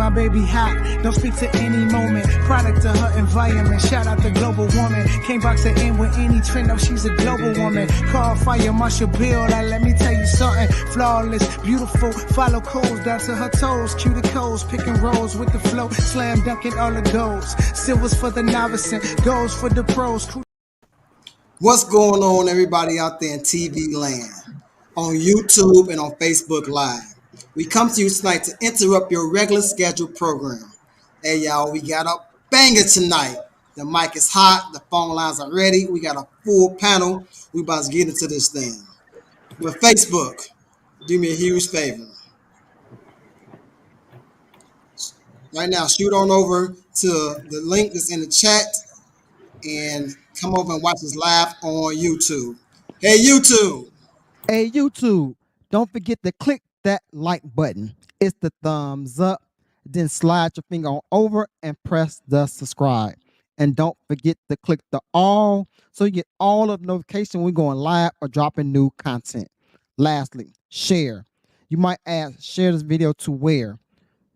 my baby hot. Don't speak to any moment. Product of her environment. Shout out the global woman. Can't box her in with any trend. No, she's a global woman. Call Fire Marshal Bill. Like, let me tell you something. Flawless, beautiful. Follow codes down to her toes. Cue the codes. Picking rolls with the flow. Slam dunking all the goals. Silvers for the novice and golds for the pros. What's going on, everybody out there in TV land, on YouTube and on Facebook Live? We come to you tonight to interrupt your regular scheduled program. Hey, y'all, we got a banger tonight. The mic is hot. The phone lines are ready. We got a full panel. We about to get into this thing. With Facebook, do me a huge favor. Right now, shoot on over to the link that's in the chat and come over and watch us live on YouTube. Hey, YouTube. Hey, YouTube, don't forget to click that like button. It's the thumbs up. Then slide your finger on over and press the subscribe. And don't forget to click the all so you get all of the notifications when we're going live or dropping new content. Lastly, share. You might ask, share this video to where?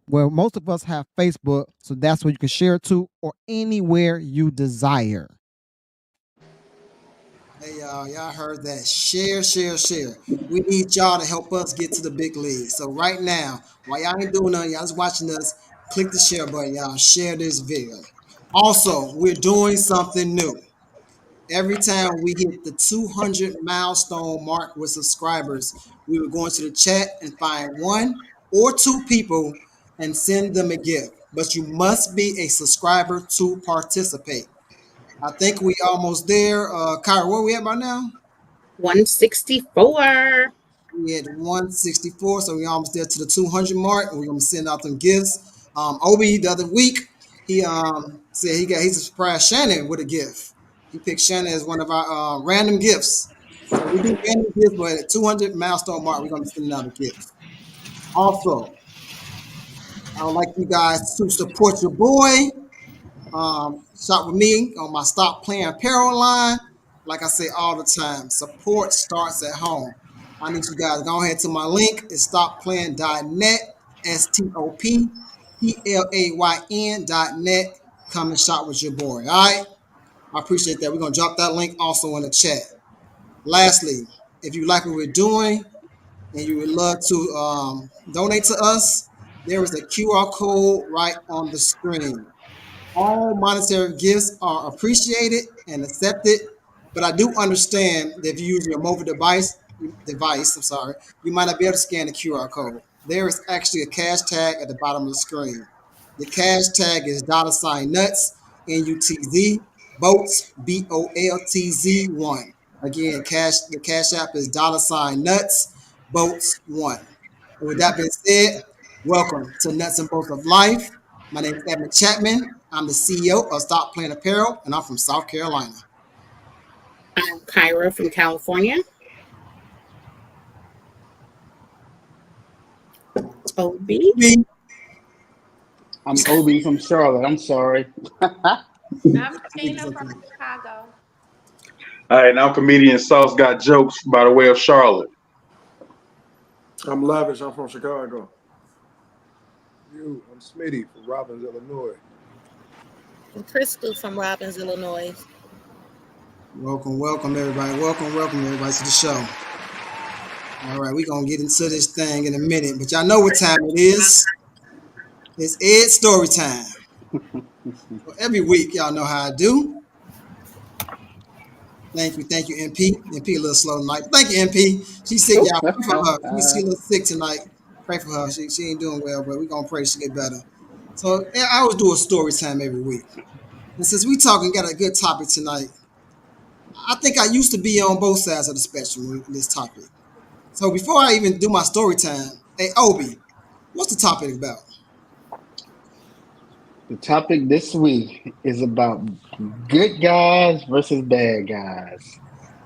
Well, most of us have Facebook, so that's where you can share it to, or anywhere you desire. Hey, y'all heard that. Share, share, share. We need y'all to help us get to the big league. So right now, while y'all ain't doing nothing, y'all just watching us, click the share button, y'all. Share this video. Also, we're doing something new. Every time we hit the 200 milestone mark with subscribers, we will go into the chat and find one or two people and send them a gift. But you must be a subscriber to participate. I think we almost there. Kyra, where we at right now? 164. We at 164, so we almost there to the 200 mark. We're gonna send out them gifts. Obi the other week, he said he's surprised Shannon with a gift. He picked Shannon as one of our random gifts. So we do random gifts, but at 200 milestone mark, we're gonna be sending out a gift. Also, I would like you guys to support your boy. Shop with me on my Stop Playing Apparel line. Like I say all the time, support starts at home. I need you guys to go ahead to my link. It's stopplaying.net, STOPPLAYN.net. Come and shop with your boy. All right, I appreciate that. We're gonna drop that link also in the chat. Lastly, if you like what we're doing and you would love to donate to us, there is a QR code right on the screen. All monetary gifts are appreciated and accepted, but I do understand that if you use your mobile device, you might not be able to scan the QR code. There is actually a cash tag at the bottom of the screen. The cash tag is $Nutz, N-U-T-Z, Boltz, B-O-L-T-Z 1. Again, the cash app is $Nutz, Boltz 1. And with that being said, welcome to Nuts and Bolts of Life. My name is Edmund Chapman. I'm the CEO of Stop Playing Apparel, and I'm from South Carolina. I'm Kyra from California. Obi. I'm Obi from Charlotte. I'm sorry. I'm Tina from Chicago. All right, now comedian Sauce got jokes by the way of Charlotte. I'm Lavish. I'm from Chicago. I'm Smitty from Robbins, Illinois. I'm Crystal from Robbins, Illinois. Welcome, everybody. Welcome, everybody to the show. All right, we're going to get into this thing in a minute, but y'all know what time it is. It's Ed's story time. Well, every week, y'all know how I do. Thank you, MP. MP a little slow tonight. Thank you, MP. She's sick, y'all. Pray for her. She's a little sick tonight. Pray for her. She ain't doing well, but we're going to pray she get better. So I always do a story time every week. And since we got a good topic tonight, I think I used to be on both sides of the spectrum with this topic. So before I even do my story time, hey, Obi, what's the topic about? The topic this week is about good guys versus bad guys.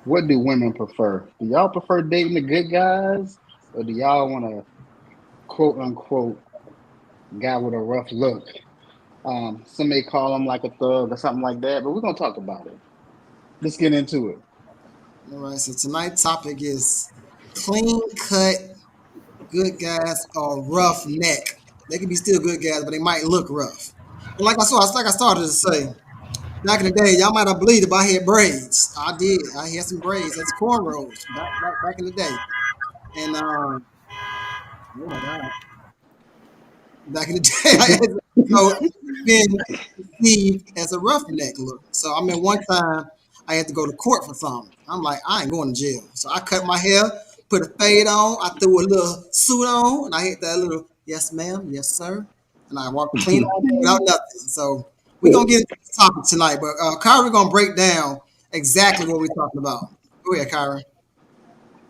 What do women prefer? Do y'all prefer dating the good guys, or do y'all want to quote unquote guy with a rough look? Some may call him like a thug or something like that, but we're gonna talk about it. Let's get into it. All right, so tonight's topic is clean cut good guys or rough neck They can be still good guys, but they might look rough. And like I started to say, back in the day, y'all might not believe it, but I had braids. I did. I had some braids. That's cornrows back in the day. And oh my God, back in the day, I had, so been perceived as a roughneck look. So I mean, one time I had to go to court for something. I'm like, I ain't going to jail. So I cut my hair, put a fade on, I threw a little suit on, and I hit that little yes ma'am, yes sir, and I walked clean out without nothing. So we're gonna get into this topic tonight, but Kyra, we're gonna break down exactly what we're talking about. Go ahead, Kyra.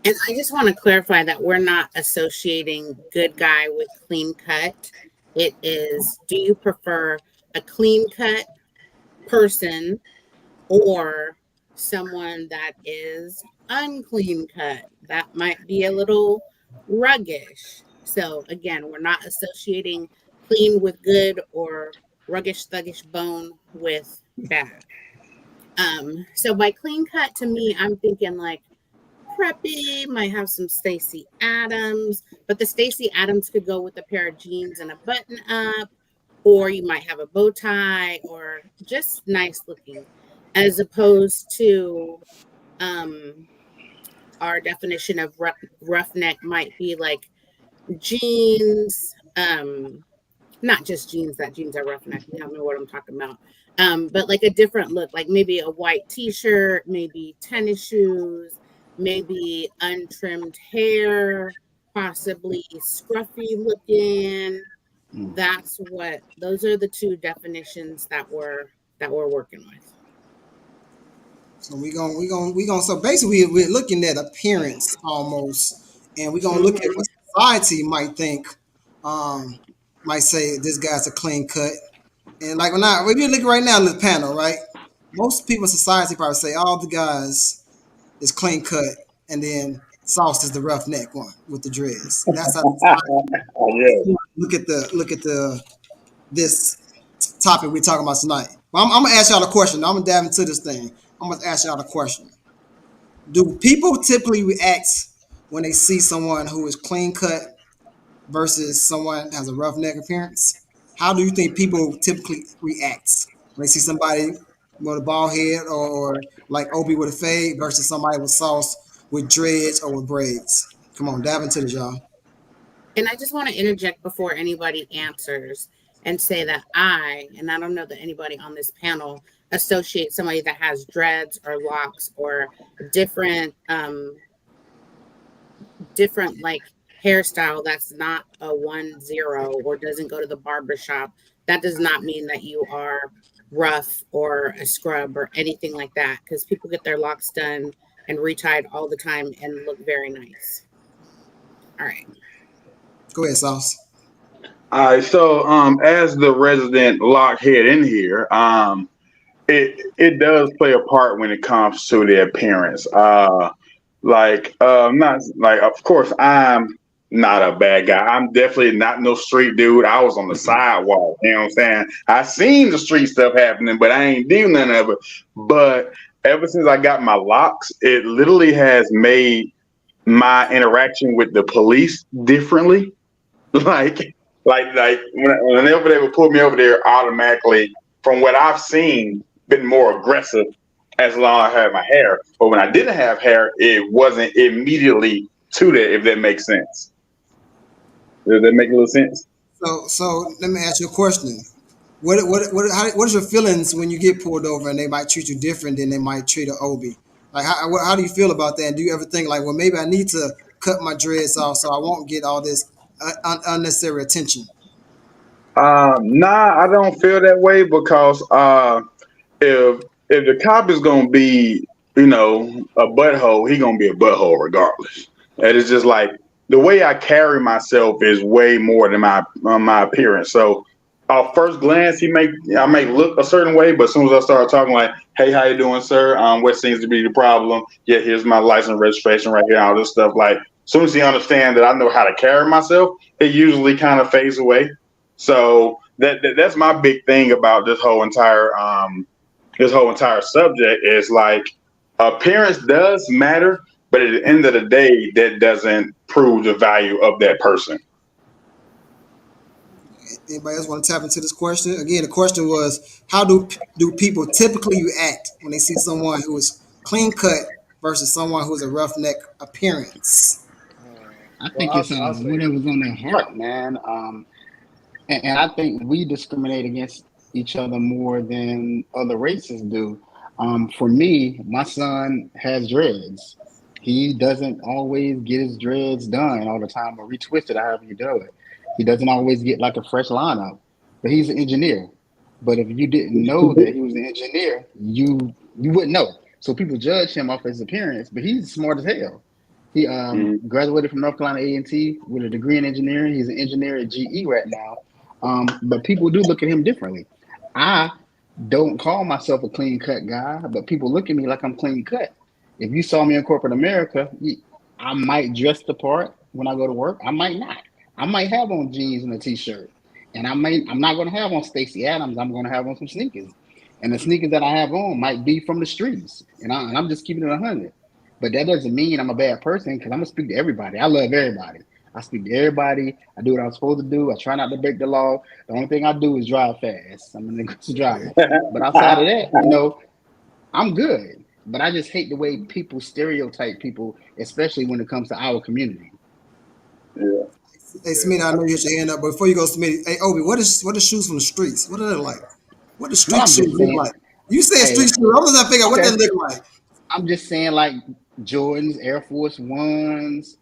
And I just want to clarify that we're not associating good guy with clean cut. It is, do you prefer a clean cut person or someone that is unclean cut? That might be a little ruggish. So again, we're not associating clean with good or ruggish, thuggish bone with bad. So by clean cut, to me, I'm thinking like preppy, might have some Stacey Adams, but the Stacey Adams could go with a pair of jeans and a button up, or you might have a bow tie, or just nice looking, as opposed to our definition of roughneck might be like jeans, not just jeans, that jeans are roughneck. You don't know what I'm talking about. But like a different look, like maybe a white t-shirt, maybe tennis shoes, maybe untrimmed hair, possibly scruffy looking. Those are the two definitions that we're working with. So we gonna. So basically, we're looking at appearance almost, and we're gonna look at what society might think, might say this guy's a clean cut. And like when you look right now in the panel, right? Most people in society probably say all the guys is clean cut, and then Sauce is the roughneck one with the dreads. That's how Yeah. look at this topic we're talking about tonight. Well, I'm gonna ask y'all a question. I'm gonna dive into this thing. I'm gonna ask y'all a question. Do people typically react when they see someone who is clean cut versus someone that has a roughneck appearance? How do you think people typically react when they see somebody with a bald head or like Obi with a fade versus somebody with Sauce with dreads or with braids? Come on, dive into this, y'all. And I just want to interject before anybody answers and say that I don't know that anybody on this panel associate somebody that has dreads or locks or different like hairstyle that's not a 1-0 or doesn't go to the barber shop. That does not mean that you are rough or a scrub or anything like that, because people get their locks done and retied all the time and look very nice. All right. Go ahead, Sauce. All right. So, as the resident lockhead in here, it does play a part when it comes to the appearance. Not like, of course, I'm not a bad guy. I'm definitely not no street dude. I was on the sidewalk. You know what I'm saying? I seen the street stuff happening, but I ain't do none of it. But ever since I got my locks, it literally has made my interaction with the police differently. like whenever they would pull me over there, automatically, from what I've seen, been more aggressive as long as I had my hair. But when I didn't have hair, it wasn't immediately to that, if that makes sense. Does that make a little sense? So let me ask you a question. What is your feelings when you get pulled over and they might treat you different than they might treat an Obi? Like how do you feel about that? And do you ever think like, well, maybe I need to cut my dreads off so I won't get all this unnecessary attention? Nah, I don't feel that way because if the cop is gonna be, a butthole, he gonna be a butthole regardless. And it's just like the way I carry myself is way more than my appearance. So off first glance, I may look a certain way, but as soon as I start talking like, "Hey, how you doing, sir? What seems to be the problem? Yeah, here's my license registration right here, all this stuff." Like, as soon as he understands that I know how to carry myself, it usually kind of fades away. So that's my big thing about this whole entire subject is like appearance does matter, but at the end of the day, that doesn't prove the value of that person. Anybody else want to tap into this question? Again, the question was, how do people typically react when they see someone who is clean cut versus someone who's a roughneck appearance? I Well, think it's I'll say whatever's on their heart, man. And I think we discriminate against each other more than other races do. For me, my son has dreads. He doesn't always get his dreads done all the time or retwisted, however you do it. He doesn't always get like a fresh lineup, but he's an engineer. But if you didn't know that he was an engineer, you wouldn't know. So people judge him off his appearance, but he's smart as hell. He graduated from North Carolina A&T with a degree in engineering. He's an engineer at GE right now. But people do look at him differently. I don't call myself a clean cut guy, but people look at me like I'm clean cut. If you saw me in corporate America, I might dress the part when I go to work. I might not. I might have on jeans and a t-shirt, and I'm not going to have on Stacey Adams. I'm going to have on some sneakers, and the sneakers that I have on might be from the streets, and I'm just keeping it 100. But that doesn't mean I'm a bad person because I'm gonna speak to everybody. I love everybody. I speak to everybody. I do what I'm supposed to do. I try not to break the law. The only thing I do is drive fast. I'm an aggressive driver. But outside of that, I'm good. But I just hate the way people stereotype people, especially when it comes to our community. Yeah. Hey, Smitty, I know you had your hand up, but before you go, Smitty, hey, Obi, what is shoes from the streets? What are they like? What do street I'm shoes just look saying, like? You said hey, street shoes. I'm just trying to figure out what they okay. look like. I'm just saying like Jordans, Air Force Ones,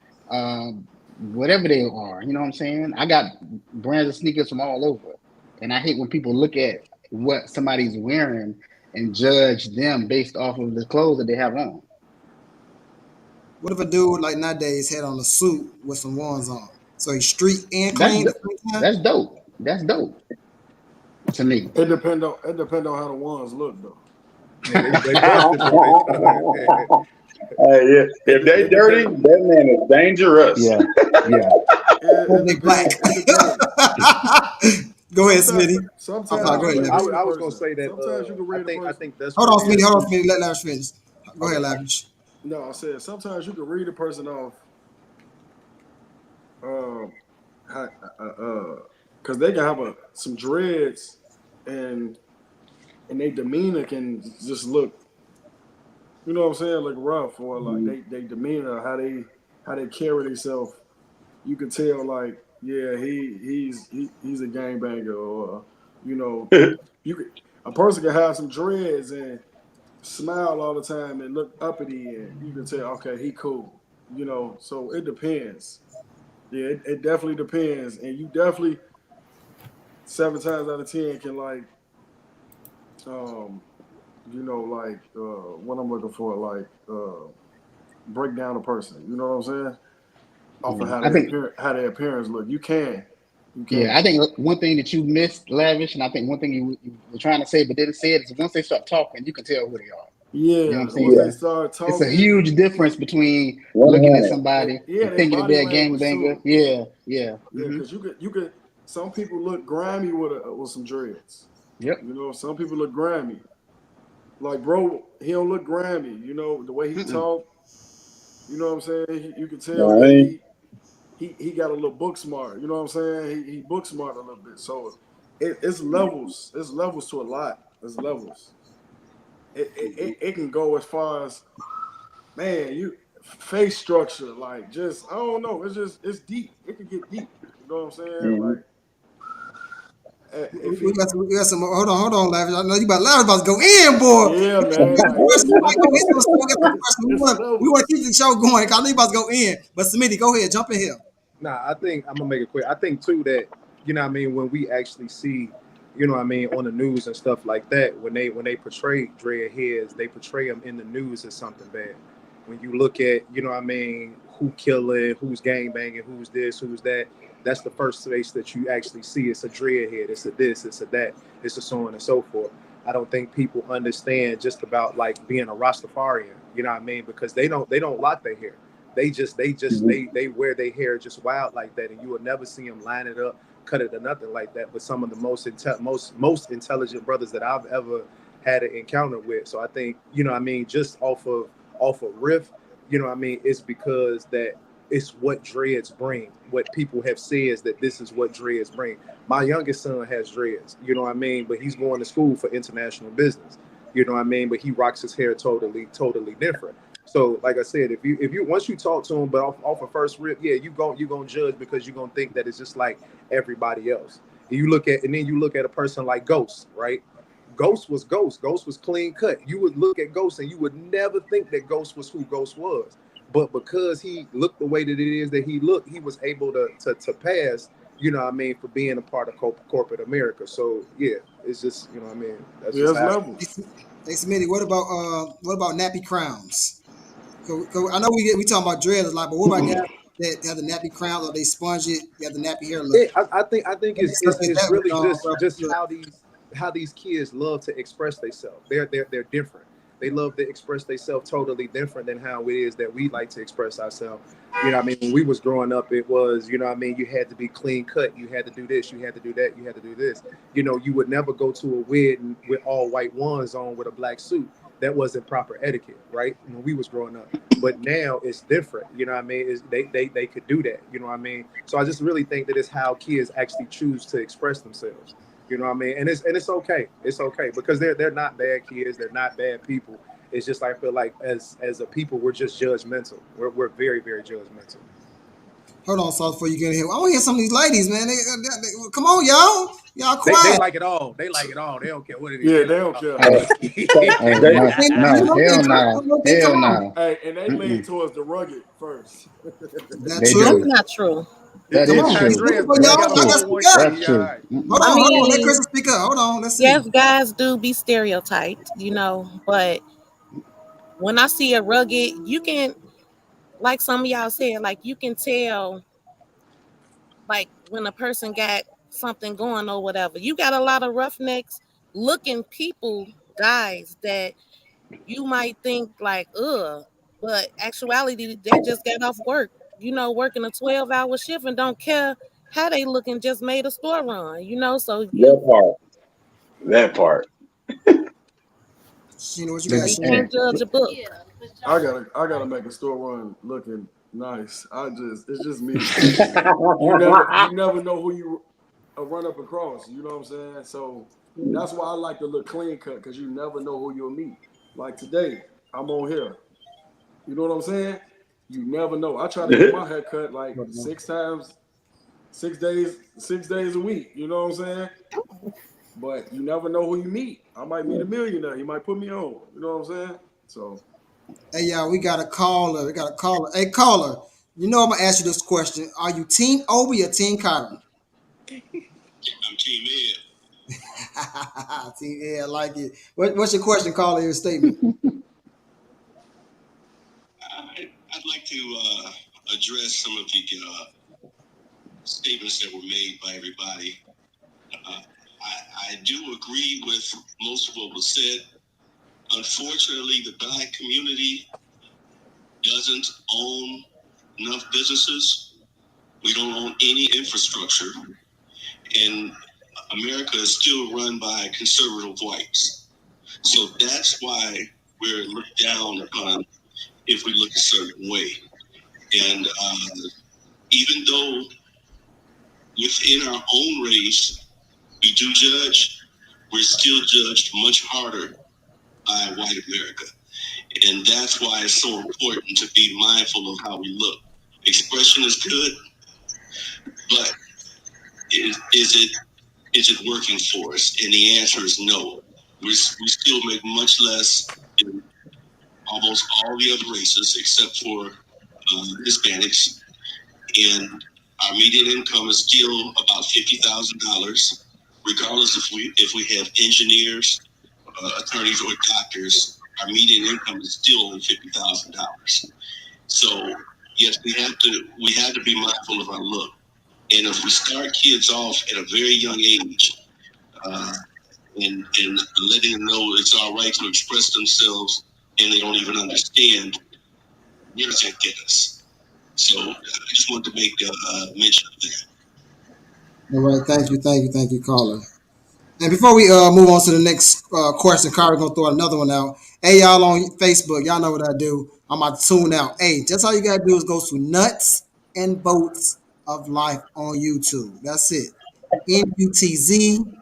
whatever they are. You know what I'm saying? I got brands of sneakers from all over. And I hate when people look at what somebody's wearing and judge them based off of the clothes that they have on. What if a dude like nowadays had on a suit with some ones on? So he's street and That's clean at the same time? that's dope. That's dope to me. it depend on how the ones look though. Yeah, they busted, bro. Yeah. If they It dirty, depends. that man is dangerous. Yeah, yeah. Or they black. It depends. Go ahead, Smitty. Sometimes I'm you sorry, go ahead, can Lavish. read a I was gonna person. say that. Sometimes you can read a I person. think that's Hold what on, it Smitty. is. Hold on, Smitty. Let Lavish finish. Go ahead, Okay. Lavish. No, I said sometimes you can read a person off, because they can have some dreads, and their demeanor can just look, you know what I'm saying, look rough, or like they demeanor, how they carry themselves. You can tell like, yeah, he's a gangbanger, or a person can have some dreads and smile all the time and look uppity, and you can tell, okay, he cool. So it depends. Yeah, it definitely depends, and you definitely 7 times out of 10 can like, what I'm looking for, like break down a person. You know what I'm saying? Off of I think how their appearance look. You can. yeah, I think one thing that you missed, Lavish, and I think one thing you were trying to say but didn't say it is once they start talking, you can tell who they are. You know what I'm Yeah. Once they saying? start talking, It's a huge difference between looking at 100. somebody yeah, and their thinking that body they're a language gangbanger. too. Yeah. Yeah, because you could. Some people look grimy with some dreads. Yep. Some people look grimy. Like bro, he don't look grimy. The way he talk. You know what I'm saying? You can tell that he got a little book smart. You know what I'm saying? He book smart a little bit. So it's levels. It's levels to a lot. It's levels. It can go as far as, man, you face structure, like just I don't know. It's deep. It can get deep. You know what I'm saying? Like if We got some. Hold on, Lavish. I know you Lavish about to go in, boy. yeah, man. We got some questions. We might go in. It's We want to keep the show going. I know you about to go in, but Smitty, go ahead, jump in here. Nah, I think I'm gonna make it quick. I think too that when we actually see, on the news and stuff like that, when they portray dread heads, they portray them in the news as something bad. When you look at, who killing, who's gangbanging, who's this, who's that, that's the first face that you actually see. It's a dread head, it's a this, it's a that, it's a so on and so forth. I don't think people understand just about like being a Rastafarian, because they don't lock their hair. They wear their hair just wild like that, and you will never see them line it up, cut it or nothing like that. But some of the most intelligent brothers that I've ever had an encounter with. So I think, just off of riff, it's because that it's what dreads bring. What people have said is that this is what dreads bring. My youngest son has dreads, you know what I mean? But he's going to school for international business, you know what I mean? But he rocks his hair totally different. So, like I said, if you once you talk to him, but off of first rip, yeah, you gonna judge because you're gonna think that it's just like everybody else. And then you look at a person like Ghost, right? Ghost was Ghost. Ghost was clean cut. You would look at Ghost and you would never think that Ghost was who Ghost was. But because he looked the way that it is that he looked, he was able to pass, you know what I mean, for being a part of corporate America. So yeah, it's just, you know what I mean. That's Yeah, just it's how. levels. Hey, Smitty, what about nappy crowns? 'Cause I know we talking about dreads a lot, but what about guys that have the nappy crowns or they sponge it, they have the nappy hair look? Yeah, I think Let me separate it's that with really just look. how these kids love to express themselves. They're different. They love to express themselves totally different than how it is that we like to express ourselves. You know what I mean? When we was growing up, it was, you know what I mean, you had to be clean cut, you had to do this, you had to do that, you had to do this. You know, you would never go to a wedding with all white ones on with a black suit. That wasn't proper etiquette, right? When we was growing up. But now it's different. You know what I mean? They could do that. You know what I mean? So I just really think that it's how kids actually choose to express themselves. You know what I mean? And it's okay. It's okay because they're not bad kids. They're not bad people. It's just I feel like as a people we're just judgmental. We're very very judgmental. Hold on, Sauce, before you get in here. I want to hear some of these ladies, man. Come on, y'all They quiet. like it all. They like it all. They don't care what it is. Yeah, they don't care. Hell no. Hey, and they lean towards the rugged first. That's They true. That's do. not true. That Come is on, true. y'all That's gotta true. speak up. That's true. Hold I on. Let mean, Chris speak up. Hold on. Let's see. yes, guys do be stereotyped, but when I see a rugged, you can, like some of y'all said, like you can tell, like when a person got something going or whatever. You got a lot of roughnecks looking people, guys, that you might think like, ugh, but actuality, they just got off work, working a 12-hour shift and don't care how they looking, just made a store run, so That part. That part. Sheena, what you got, you Sheena? can't judge a book. I gotta make a store run looking nice. It's just me. You never know who you run up across. You know what I'm saying? So that's why I like to look clean cut because you never know who you'll meet. Like today, I'm on here. You know what I'm saying? You never know. I try to get my hair cut like 6 days a week. You know what I'm saying? But you never know who you meet. I might meet a millionaire. He might put me on. You know what I'm saying? So Hey, y'all, we got a caller. Hey, caller. You know I'm gonna ask you this question. Are you Team Obi or Team Kyron? I'm Team Ed. Team Ed, I like it. What's your question, caller? Your statement. I'd like to address some of the statements that were made by everybody. I do agree with most of what was said. Unfortunately, the black community doesn't own enough businesses. We don't own any infrastructure. And America is still run by conservative whites. So that's why we're looked down upon if we look a certain way. And even though within our own race we do judge, we're still judged much harder by white America. And that's why it's so important to be mindful of how we look. Expression is good, but is it working for us? And the answer is no. We still make much less than almost all the other races except for Hispanics. And our median income is still about $50,000, regardless if we have engineers, attorneys, or doctors. Our median income is still only $50,000. So yes, we have to be mindful of our look. And if we start kids off at a very young age, and letting them know it's all right to express themselves, and they don't even understand, where does that get us? So I just wanted to make mention of that. All right, thank you, caller. And before we move on to the next question, Kyra gonna throw another one out. Hey, y'all on Facebook, y'all know what I do. I'm about to tune out. Hey, just all you gotta do is go to Nutz and Boltz of Life on YouTube. That's it. NUTZ,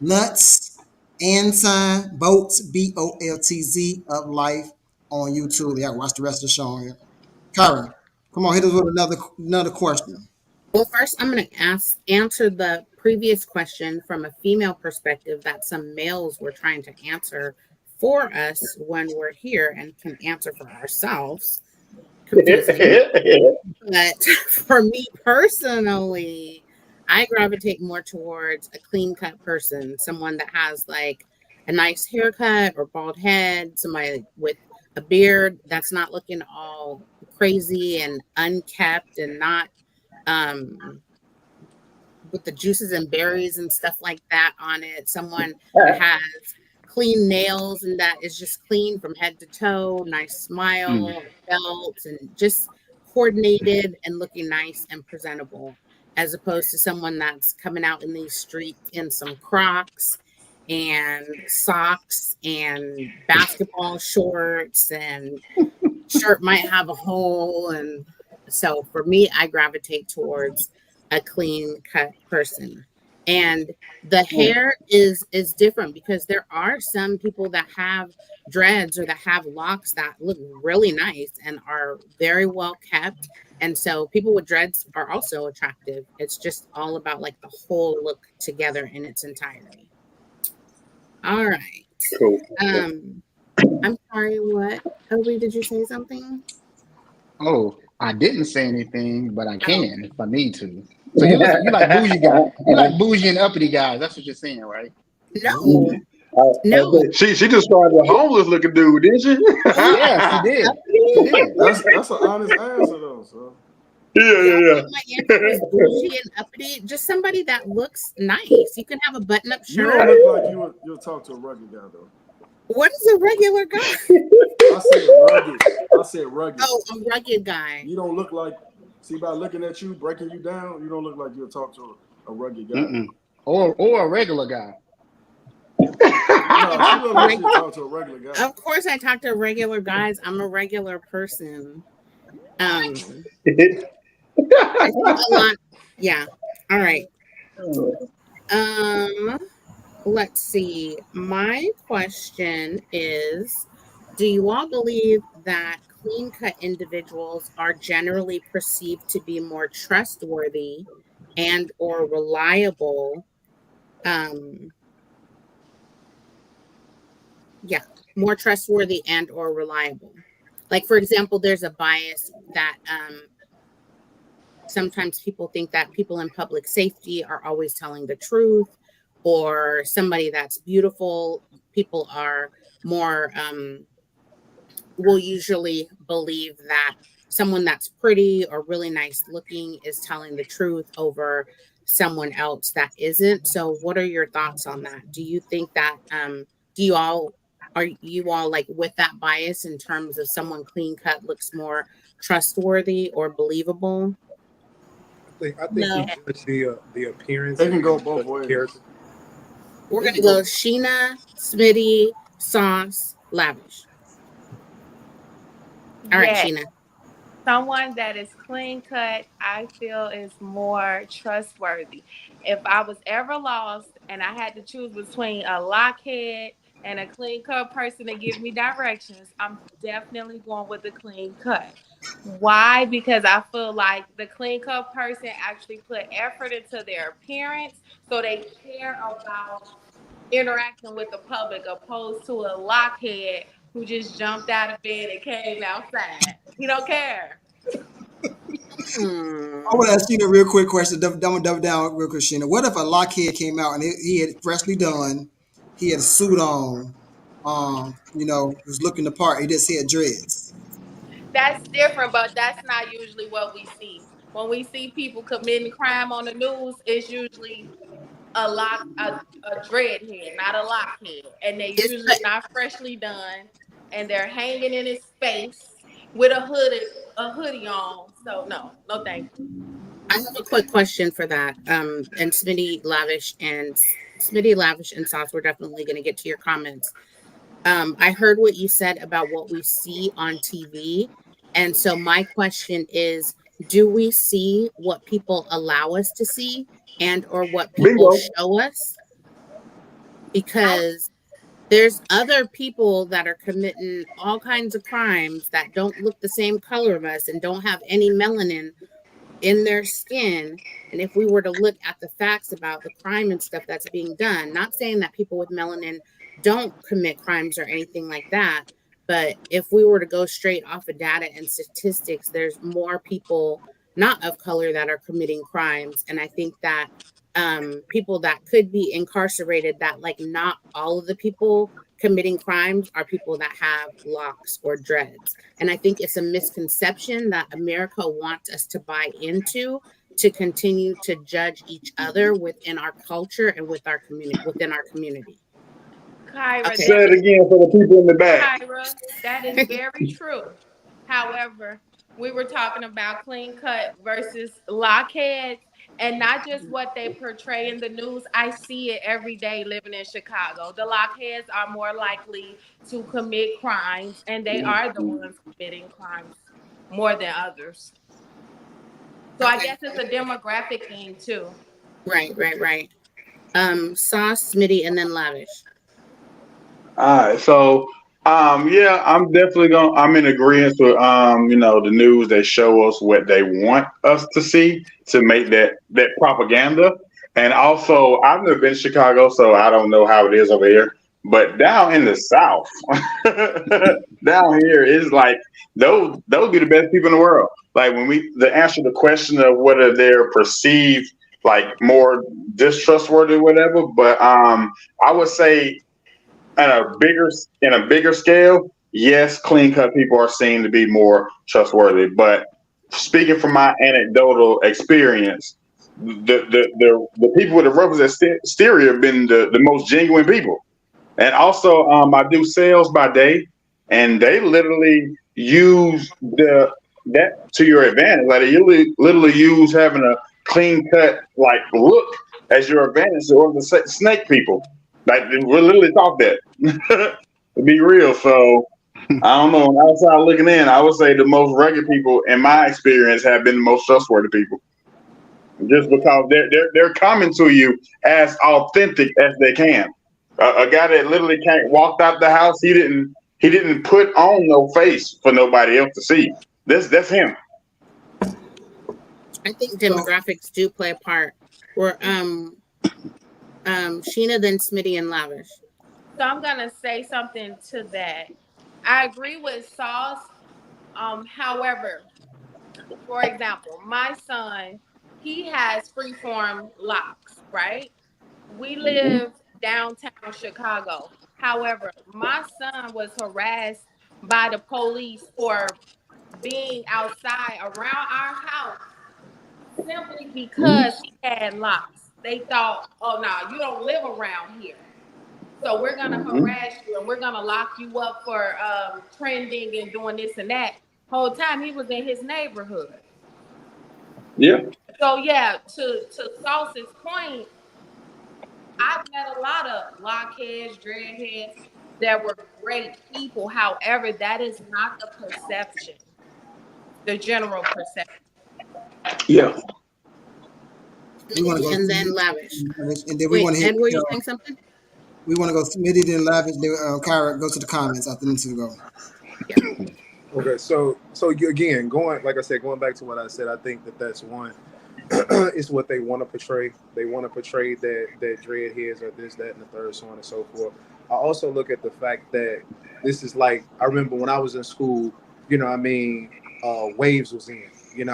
Nutz and sign Boltz, BOLTZ of Life on YouTube. Yeah, watch the rest of the show on here. Kyra, come on, hit us with another question. Well, first, I'm going to answer the previous question from a female perspective that some males were trying to answer for us when we're here and can answer for ourselves. Confusing. But for me personally, I gravitate more towards a clean cut person, someone that has like a nice haircut or bald head, somebody with a beard that's not looking all crazy and unkept and not with the juices and berries and stuff like that on it. Someone that has clean nails and that is just clean from head to toe, nice smile, belts, and just coordinated and looking nice and presentable, as opposed to someone that's coming out in these streets in some Crocs and socks and basketball shorts, and shirt might have a hole. And so for me, I gravitate towards a clean cut person. And the hair is different because there are some people that have dreads or that have locks that look really nice and are very well kept. And so people with dreads are also attractive. It's just all about like the whole look together in its entirety. All right. Cool. I'm sorry, what? Obi, did you say something? Oh, I didn't say anything, but I can if I need to. So you like bougie guys. You like bougie and uppity guys. That's what you're saying, right? No. No. She just started a homeless looking dude, didn't she? Yeah, she did. She did. That's an honest answer though. So. Yeah. My answer is bougie and uppity. Just somebody that looks nice. You can have a button-up You shirt. don't look like you'll talk to a rugged guy though. What is a regular guy? I said rugged. Oh, a rugged guy. You don't look like. See, by looking at you, breaking you down, you don't look like you'll talk to a rugged guy. Or a regular guy. No, she look like she'll talk to a regular guy. Of course, I talk to regular guys. I'm a regular person. I think a lot. Yeah. All right. Let's see. My question is, do you all believe that clean-cut individuals are generally perceived to be more trustworthy and or reliable? More trustworthy and or reliable. Like, for example, there's a bias that sometimes people think that people in public safety are always telling the truth, or somebody that's beautiful, people are more will usually believe that someone that's pretty or really nice looking is telling the truth over someone else that isn't. So what are your thoughts on that? Do you think that are you all like with that bias in terms of someone clean cut looks more trustworthy or believable? I think No. we judge the appearance. They can go both ways. Character. We're gonna go Sheena, Smitty, Sauce, Lavish. All right, Yes. Sheena. Someone that is clean cut, I feel is more trustworthy. If I was ever lost and I had to choose between a lockhead and a clean cut person to give me directions, I'm definitely going with the clean cut. Why? Because I feel like the clean cut person actually put effort into their appearance, so they care about interacting with the public, opposed to a lockhead who just jumped out of bed and came outside. He don't care. I want to ask Sheena a real quick question. I'm gonna double down real quick, Sheena. What if a lockhead came out and he had freshly done, he had a suit on, was looking the part. He just had dreads. That's different, but that's not usually what we see. When we see people committing crime on the news, it's usually a dreadhead, not a lockhead, and they usually not freshly done, and they're hanging in his face with a hoodie on. So no, thank you. I have a quick question for that. And Smitty Lavish and Sauce, we're definitely going to get to your comments. I heard what you said about what we see on TV. And so my question is, do we see what people allow us to see and or what people Bingo. show us? Because there's other people that are committing all kinds of crimes that don't look the same color of us and don't have any melanin in their skin. And if we were to look at the facts about the crime and stuff that's being done, not saying that people with melanin don't commit crimes or anything like that, but if we were to go straight off of data and statistics, there's more people not of color that are committing crimes. And I think that people that could be incarcerated, that like not all of the people committing crimes are people that have locks or dreads. And I think it's a misconception that America wants us to buy into to continue to judge each other within our culture and within our community. Kyra, Okay. Say it again for the people in the back. Kyra, that is very true. However, we were talking about clean cut versus lockheads, and not just what they portray in the news. I see it every day living in Chicago. The lockheads are more likely to commit crimes, and they are the ones committing crimes more than others. So I guess it's a demographic thing too. Right. Sauce, Smitty, and then Lavish. All right, so yeah, I'm in agreement with the news. They show us what they want us to see to make that propaganda. And also, I've never been to Chicago, so I don't know how it is over here. But down in the South, down here is like those be the best people in the world. Like when to answer the question of whether they're perceived like more distrustworthy or whatever. But I would say in a bigger scale, yes, clean cut people are seen to be more trustworthy. But speaking from my anecdotal experience, the people with the roughest exterior have been the most genuine people. And also, I do sales by day, and they literally use that to your advantage. Like they literally use having a clean cut like look as your advantage, or the snake people. Like we're literally taught that. To be real, so I don't know. Outside looking in, I would say the most rugged people, in my experience, have been the most trustworthy people. Just because they're coming to you as authentic as they can. A guy that literally walked out the house, he didn't put on no face for nobody else to see. That's him. I think demographics do play a part. Or Sheena, then Smitty, and Lavish. So I'm gonna say something to that. I agree with Sauce. However, for example, my son, he has freeform locks, right? We live downtown Chicago. However, my son was harassed by the police for being outside around our house simply because he had locks. They thought, oh, no, you don't live around here. So we're going to harass you and we're going to lock you up for trending and doing this and that. Whole time he was in his neighborhood. Yeah. So, yeah, to Sauce's point, I've met a lot of lockheads, dreadheads that were great people. However, that is not the perception, the general perception. Yeah. And then Lavish. And then we want to Ed, were you saying something? We want to go Smitty, then Lavish, then Kyra, go to the comments after them two go. Yeah. Okay, so you again going back to what I said. I think that's one. It's what they want to portray. They want to portray that dreadheads are this, that, and the third, so on and so forth. I also look at the fact that this is like, I remember when I was in school, Waves was in.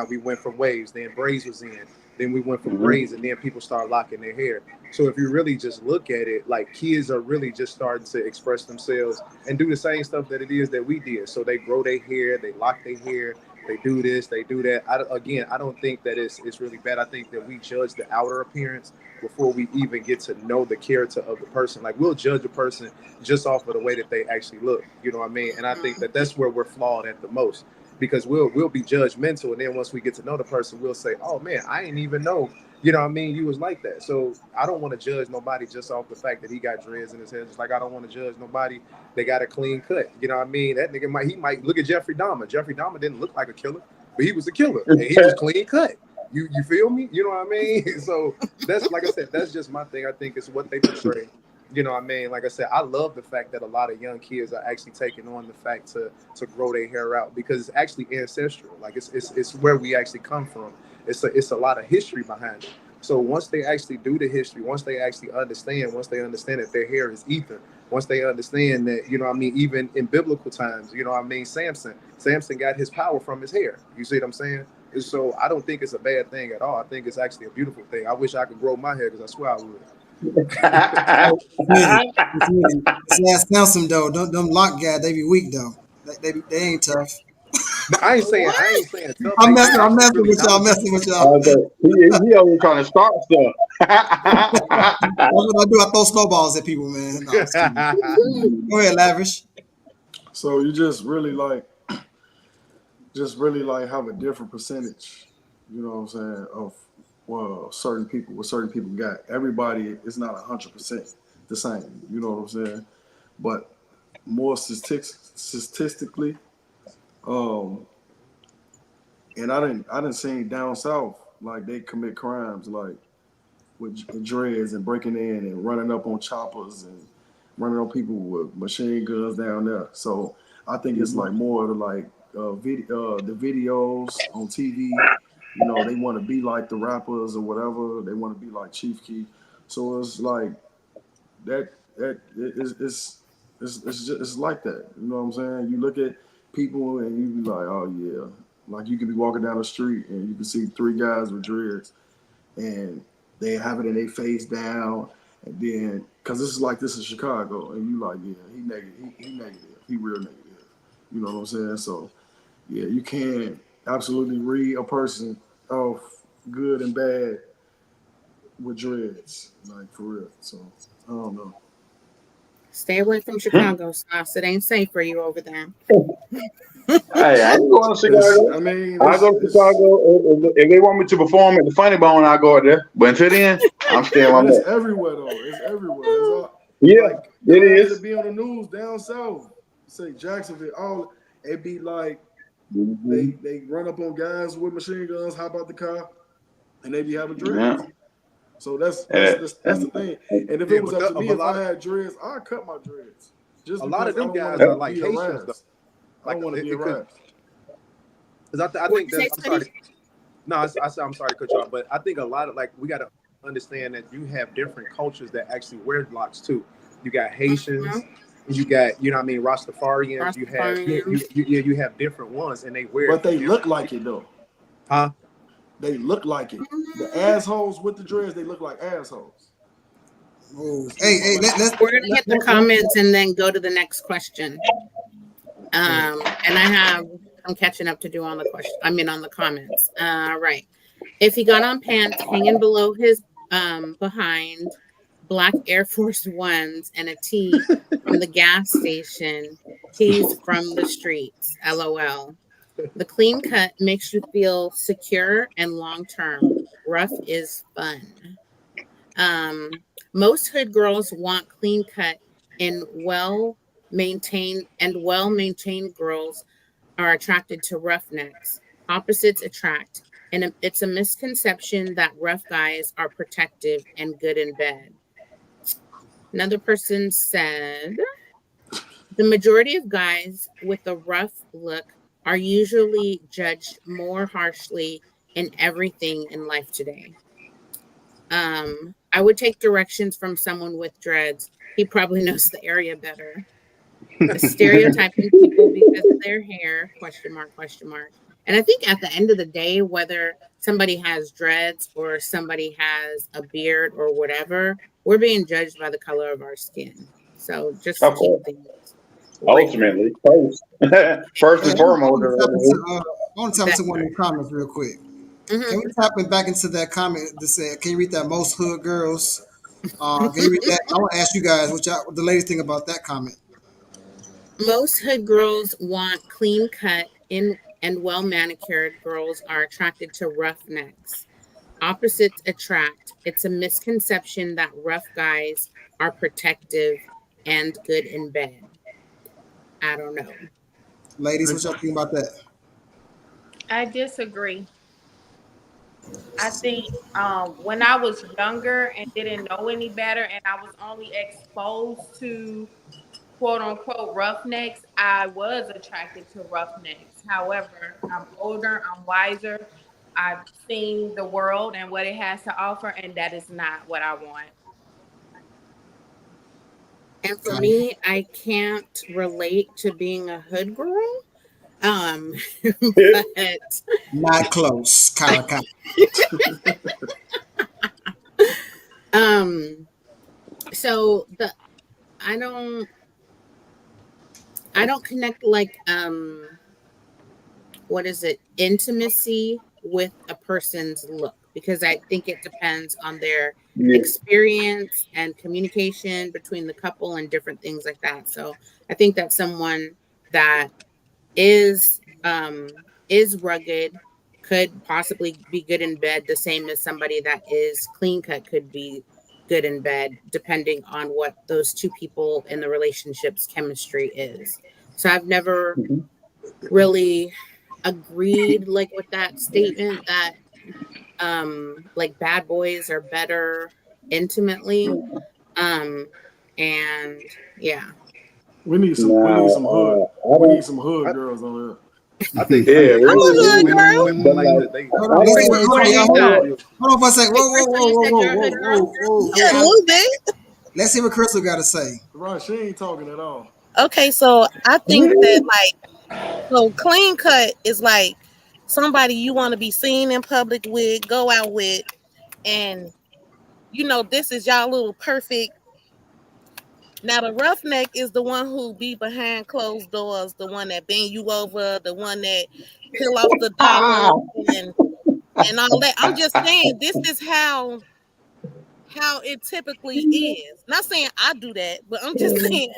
We went from Waves, then Braids was in. Then we went from braids, and then people start locking their hair. So if you really just look at it, like kids are really just starting to express themselves and do the same stuff that it is that we did. So they grow their hair, they lock their hair, they do this, they do that. I don't think that it's really bad. I think that we judge the outer appearance before we even get to know the character of the person. Like we'll judge a person just off of the way that they actually look. You know what I mean? And I think that that's where we're flawed at the most. because we'll be judgmental, and then once we get to know the person, we'll say, oh man, I didn't even know, you know what I mean, you was like that. So I don't want to judge nobody just off the fact that he got dreads in his head, just like I don't want to judge nobody that got a clean cut. You know what I mean? That nigga might look at Jeffrey Dahmer. Jeffrey Dahmer didn't look like a killer, but he was a killer, and he was clean cut. You feel me? You know what I mean? So that's, like I said, that's just my thing. I think it's what they portray. You know what I mean? Like I said, I love the fact that a lot of young kids are actually taking on the fact to grow their hair out, because it's actually ancestral. Like it's where we actually come from. It's a lot of history behind it. So once they actually do the history, once they understand that their hair is ether, once they understand that, you know what I mean, even in biblical times, you know what I mean, Samson got his power from his hair. You see what I'm saying? And so I don't think it's a bad thing at all. I think it's actually a beautiful thing. I wish I could grow my hair, because I swear I would. It's Samson though. Them lock guys, they be weak though. They ain't tough. I ain't saying tough. I'm messing with y'all. He always trying to start stuff. That's what I do. I throw snowballs at people, man. No, go ahead, Lavish. So you just really like have a different percentage, you know what I'm saying, of what certain people got. Everybody is not 100% the same, you know what I'm saying? But more statistically, and I didn't see down south, like they commit crimes like with dreads and breaking in and running up on choppers and running on people with machine guns down there. So I think it's like more of the videos on TV. You know, they want to be like the rappers or whatever. They want to be like Chief Keef. So it's like that. It's like that. You know what I'm saying? You look at people and you be like, oh yeah. Like you can be walking down the street and you can see 3 guys with dreads and they have it in their face down, and then because this is Chicago, and you like, yeah, he negative, he real negative. You know what I'm saying? So yeah, you can absolutely read a person off good and bad with dreads, like for real. So I don't know. Stay away from Chicago, Sauce. It ain't safe for you over there. Hey, I ain't going to Chicago. I go to Chicago. If they want me to perform at the Funny Bone, I go out there. But until then, I'm staying on that. It's everywhere, though. It's everywhere. It's all, yeah, like, it is. To be on the news down south, say Jacksonville, all it be like they run up on guys with machine guns, hop out the car, and they be having dreads. Yeah. So that's the thing. And if it was up to me, if I had dreads, I'd cut my dreads. Just a lot of them guys are like Haitians, though. I don't want to be harassed. Because I think that, I'm sorry. No, I'm sorry to cut you off, but I think a lot of, like, we got to understand that you have different cultures that actually wear locks too. You got Haitians, you got, you know what I mean, Rastafarians. You have different ones, and they wear. But they look like it though. Huh? They look like it. The assholes with the dreads, they look like assholes. Oh, we're gonna get the comments and then go to the next question. And I'm catching up to do on the question. On the comments. Right. If he got on pants hanging below his behind, black Air Force Ones, and a tee from the gas station, he's from the streets. LOL. The clean cut makes you feel secure and long term. Rough is fun. Most hood girls want clean cut, and well-maintained girls are attracted to roughnecks. Opposites attract, and it's a misconception that rough guys are protective and good in bed. Another person said, the majority of guys with a rough look are usually judged more harshly in everything in life today. I would take directions from someone with dreads. He probably knows the area better. The stereotyping people because of their hair, ? And I think at the end of the day, whether somebody has dreads or somebody has a beard or whatever, we're being judged by the color of our skin. So just keep things ultimately first and foremost. I want to tap into one of the comments real quick. Can we tap back into that comment that said, can you read that most hood girls? Can you read that? I want to ask you guys what the latest thing about that comment. Most hood girls want clean cut and well manicured girls are attracted to roughnecks. Opposites attract. It's a misconception that rough guys are protective and good in bed. I don't know. Ladies, what y'all think about that? I disagree. I think when I was younger and didn't know any better, and I was only exposed to quote unquote roughnecks, I was attracted to roughnecks. However, I'm older, I'm wiser, I've seen the world and what it has to offer, and that is not what I want. And for me, I can't relate to being a hood girl. Um, but Not close, Kara. um, so the I don't I don't connect like what is it, intimacy with a person's look, because I think it depends on their Yeah. experience and communication between the couple and different things like that. So I think that someone that is rugged could possibly be good in bed, the same as somebody that is clean cut could be good in bed, depending on what those two people in the relationship's chemistry is. So I've never really agreed like with that statement that like bad boys are better intimately. And yeah. We need some hood. I We don't. need some hood I, girls on here. I think Yeah, I'm a really. hood women girl. But like like, to they Hold I on, don't. listen, Crystal, hold what on, do you y'all. got? Hold on for a second. Hey, Whoa, whoa, Crystal, whoa, you whoa, said whoa, you're a whoa, hood girl? whoa, whoa, Yeah, a whoa. little bit. Let's see what Crystal got to say. Right, she ain't talking at all. Okay, so I think that so clean cut is like somebody you want to be seen in public with, go out with, and this is y'all little perfect. Now the roughneck is the one who be behind closed doors, the one that bend you over, the one that peel off the dollars and all that. I'm just saying this is how it typically is. Not saying I do that, but I'm just saying.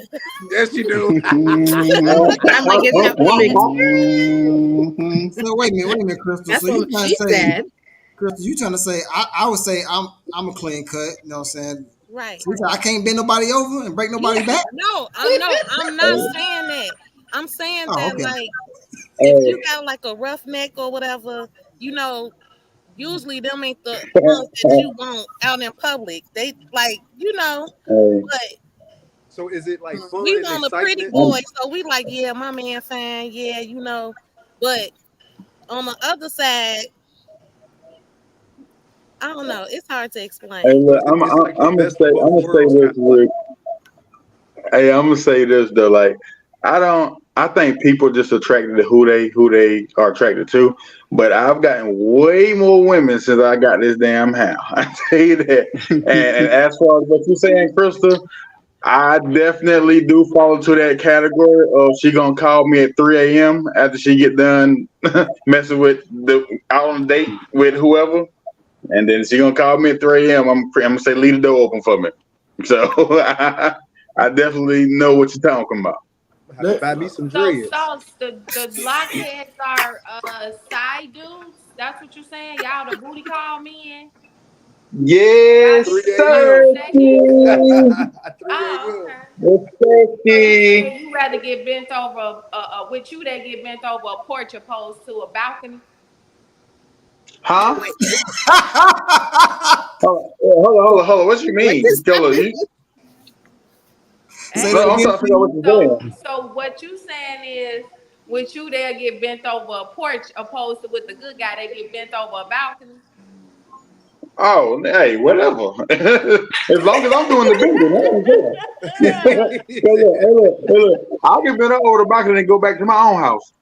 yes you do. I'm like, is that from experience? So wait a minute, Crystal. So That's you what trying she to say, said. Crystal? You trying to say I would say I'm a clean cut. You know what I'm saying? Right. So you say I can't bend nobody over and break nobody Yeah. back. I'm not saying that. I'm saying Oh, that okay. like if Hey, you got like a rough neck or whatever, you know, usually them ain't the ones that you want out in public. They like, hey, but So is it like we fun and want a pretty excitement? boy, so we like, yeah, my man fine, yeah, But on the other side, I don't know. It's hard to hey, explain. So look, I'm, it's I'm, like the I'm gonna best say, of I'm both gonna say worlds this kind of real. Hey, I'm gonna say this though. Like, I think people just attracted to who they are attracted to. But I've gotten way more women since I got this damn house. I tell you that. And as far as what you're saying, Crystal, I definitely do fall into that category of she gonna call me at 3 a.m. after she get done messing with the out on a date with whoever, and then she gonna call me at 3 a.m. I'm gonna say leave the door open for me. So I definitely know what you're talking about. I have to That buy me some So dreads. sauce, the blockheads are side dudes. That's what you're saying? Y'all the booty call men? Y'all Yes, 3 get y'all sir. get a.m. second? 3 Oh, a.m. okay. So you Respecty. saying you rather get bent over with you they get bent over a porch opposed to a balcony? Huh? Wait, Hold on. What you what mean? does that Killer, mean? you, Say Hey, that no, I'm again, trying to figure out what please. you're saying. so what you saying is with you they'll get bent over a porch opposed to with the good guy they get bent over a balcony? Oh, hey, whatever. As long as I'm doing the bending, I don't care. He Hey, said, look. I'll get better over the balcony and go back to my own house.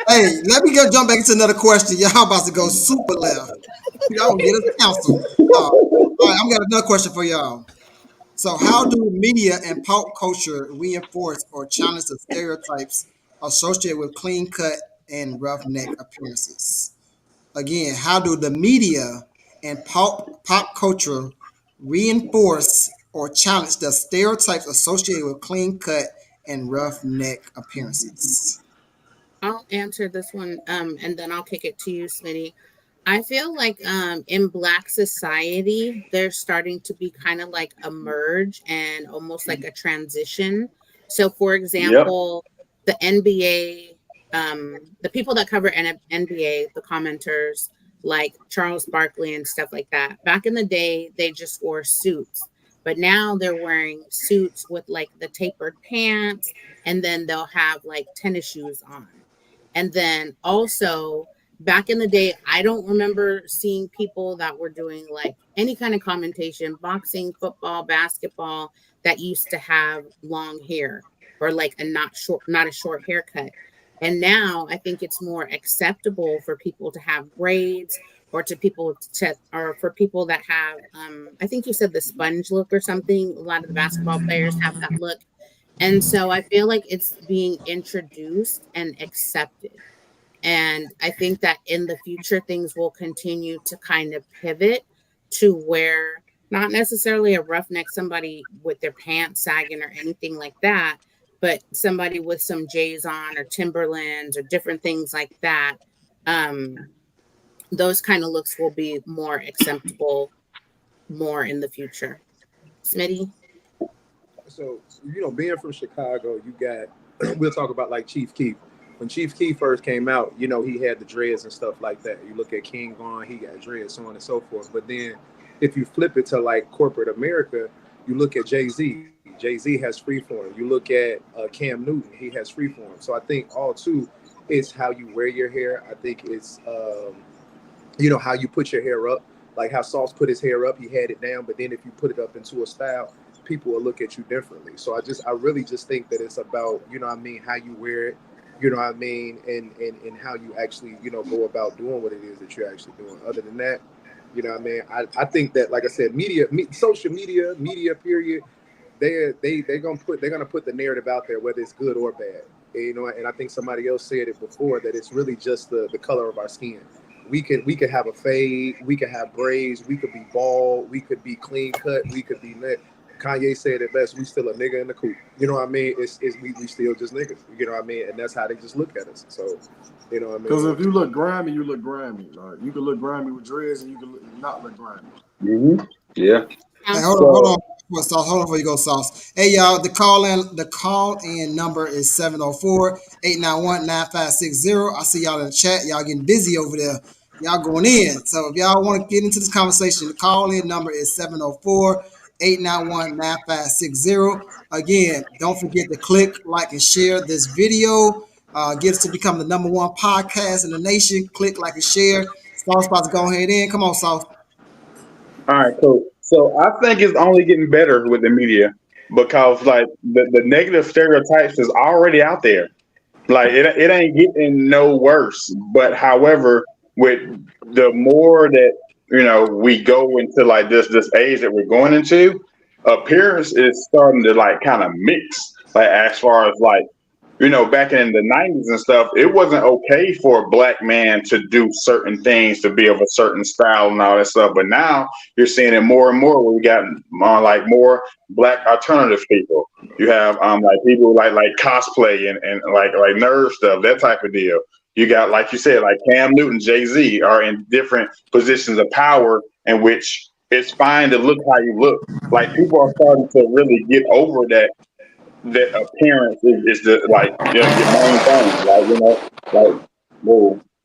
Hey, let me go jump back into another question. Y'all about to go super left. Y'all gonna get us canceled. All right, I'm got another question for y'all. So, how do media and pop culture reinforce or challenge the stereotypes associated with clean cut and roughneck appearances? Again, how do the media and pop culture reinforce or challenge the stereotypes associated with clean cut and roughneck appearances? I'll answer this one, and then I'll kick it to you, Smitty. I feel like in Black society, there's starting to be kind of like a merge and almost like a transition. So, for Yep. example, the NBA, the people that cover NBA, the commenters like Charles Barkley and stuff like that, back in the day, they just wore suits. But now they're wearing suits with like the tapered pants, and then they'll have like tennis shoes on. And then also, back in the day, I don't remember seeing people that were doing like any kind of commentation, boxing, football, basketball, that used to have long hair or like a not a short haircut. And now I think it's more acceptable for people to have braids, or or for people that have I think you said the sponge look or something. A lot of the basketball players have that look. And so I feel like it's being introduced and accepted. And I think that in the future, things will continue to kind of pivot to where not necessarily a roughneck, somebody with their pants sagging or anything like that, but somebody with some J's on or Timberlands or different things like that. Um, those kind of looks will be more acceptable more in the future. Smitty? So, being from Chicago, you got, we'll talk about like Chief Keef. When Chief Keef first came out, he had the dreads and stuff like that. You look at King Von, he got dreads, so on and so forth. But then if you flip it to like corporate America, you look at Jay-Z. Jay-Z has freeform. You look at Cam Newton, he has freeform. So I think all too is how you wear your hair. I think it's, how you put your hair up. Like how Sauce put his hair up, he had it down. But then if you put it up into a style, people will look at you differently. So I really just think that it's about, how you wear it, and how you actually, go about doing what it is that you're actually doing. Other than that, I think that, like I said, social media period, they're gonna put the narrative out there, whether it's good or bad. And I think somebody else said it before, that it's really just the color of our skin. We could have a fade, we could have braids, we could be bald, we could be clean cut, we could be net. Kanye said it best, we still a nigga in the coop. You know what I mean? We still just niggas. You know what I mean? And that's how they just look at us. So, you know what I mean? Because if you look grimy, you look grimy. Like, you can look grimy with dreads, and you can not look grimy. Mm-hmm. Yeah. Hey, hold on. Sauce. Hold on before you go, Sauce. Hey, y'all, the call in number is 704-891-9560. I see y'all in the chat. Y'all getting busy over there. Y'all going in. So if y'all want to get into this conversation, the call in number is 704-891-9560. Again, don't forget to click, like, and share this video. Get us to become the #1 podcast in the nation. Click, like, and share. Sauce about to go ahead in. Come on, Sauce. All right, cool. So I think it's only getting better with the media, because like the negative stereotypes is already out there. Like it ain't getting no worse. But however, with the more that we go into like this age that we're going into, appearance is starting to like kind of mix. Like as far as like back in the 90s and stuff, it wasn't okay for a black man to do certain things, to be of a certain style and all that stuff. But now you're seeing it more and more, where we got more black alternative people. You have like people like cosplay and like nerd stuff, that type of deal. You got, like you said, like Cam Newton, Jay-Z are in different positions of power, in which it's fine to look how you look. Like people are starting to really get over that appearance is the your main thing,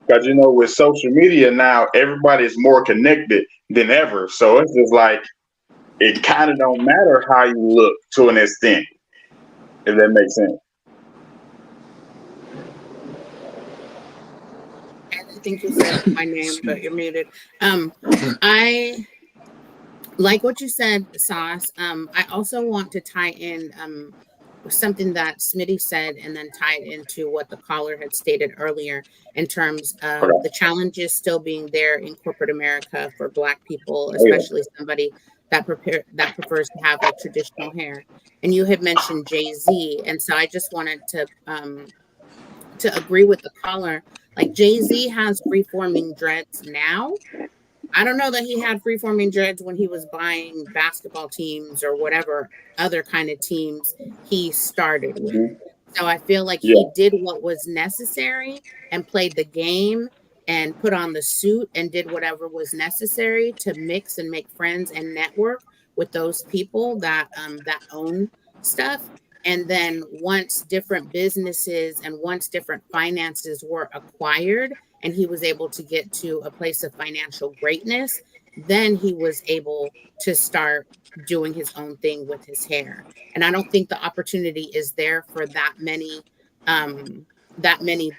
because with social media now, everybody's more connected than ever. So it's just like it kind of don't matter how you look to an extent, if that makes sense. I think you said my name, but you're muted. I like what you said, Sauce. I also want to tie in something that Smitty said, and then tie it into what the caller had stated earlier in terms of the challenges still being there in corporate America for Black people, especially somebody that prefers to have like traditional hair. And you had mentioned Jay-Z, and so I just wanted to agree with the caller. Like Jay-Z has freeforming dreads now. I don't know that he had freeforming dreads when he was buying basketball teams or whatever other kind of teams he started with. So I feel like Yeah. he did what was necessary and played the game and put on the suit and did whatever was necessary to mix and make friends and network with those people that own stuff. And then once different businesses and once different finances were acquired and he was able to get to a place of financial greatness, then he was able to start doing his own thing with his hair. And I don't think the opportunity is there for that many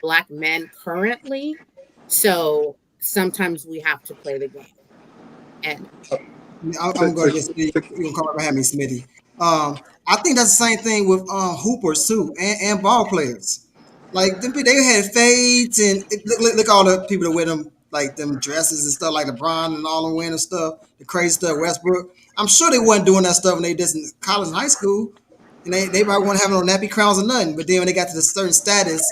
black men currently. So sometimes we have to play the game. And I'm going to get Smitty. You can come behind me, Smitty. I think that's the same thing with hoopers too, and ball players. Like they had fades, and look all the people that wear them like them dresses and stuff, like LeBron and all them wearing stuff, the crazy stuff. Westbrook. I'm sure they wasn't doing that stuff when they just in college and high school, and they probably weren't having no nappy crowns or nothing. But then when they got to the certain status,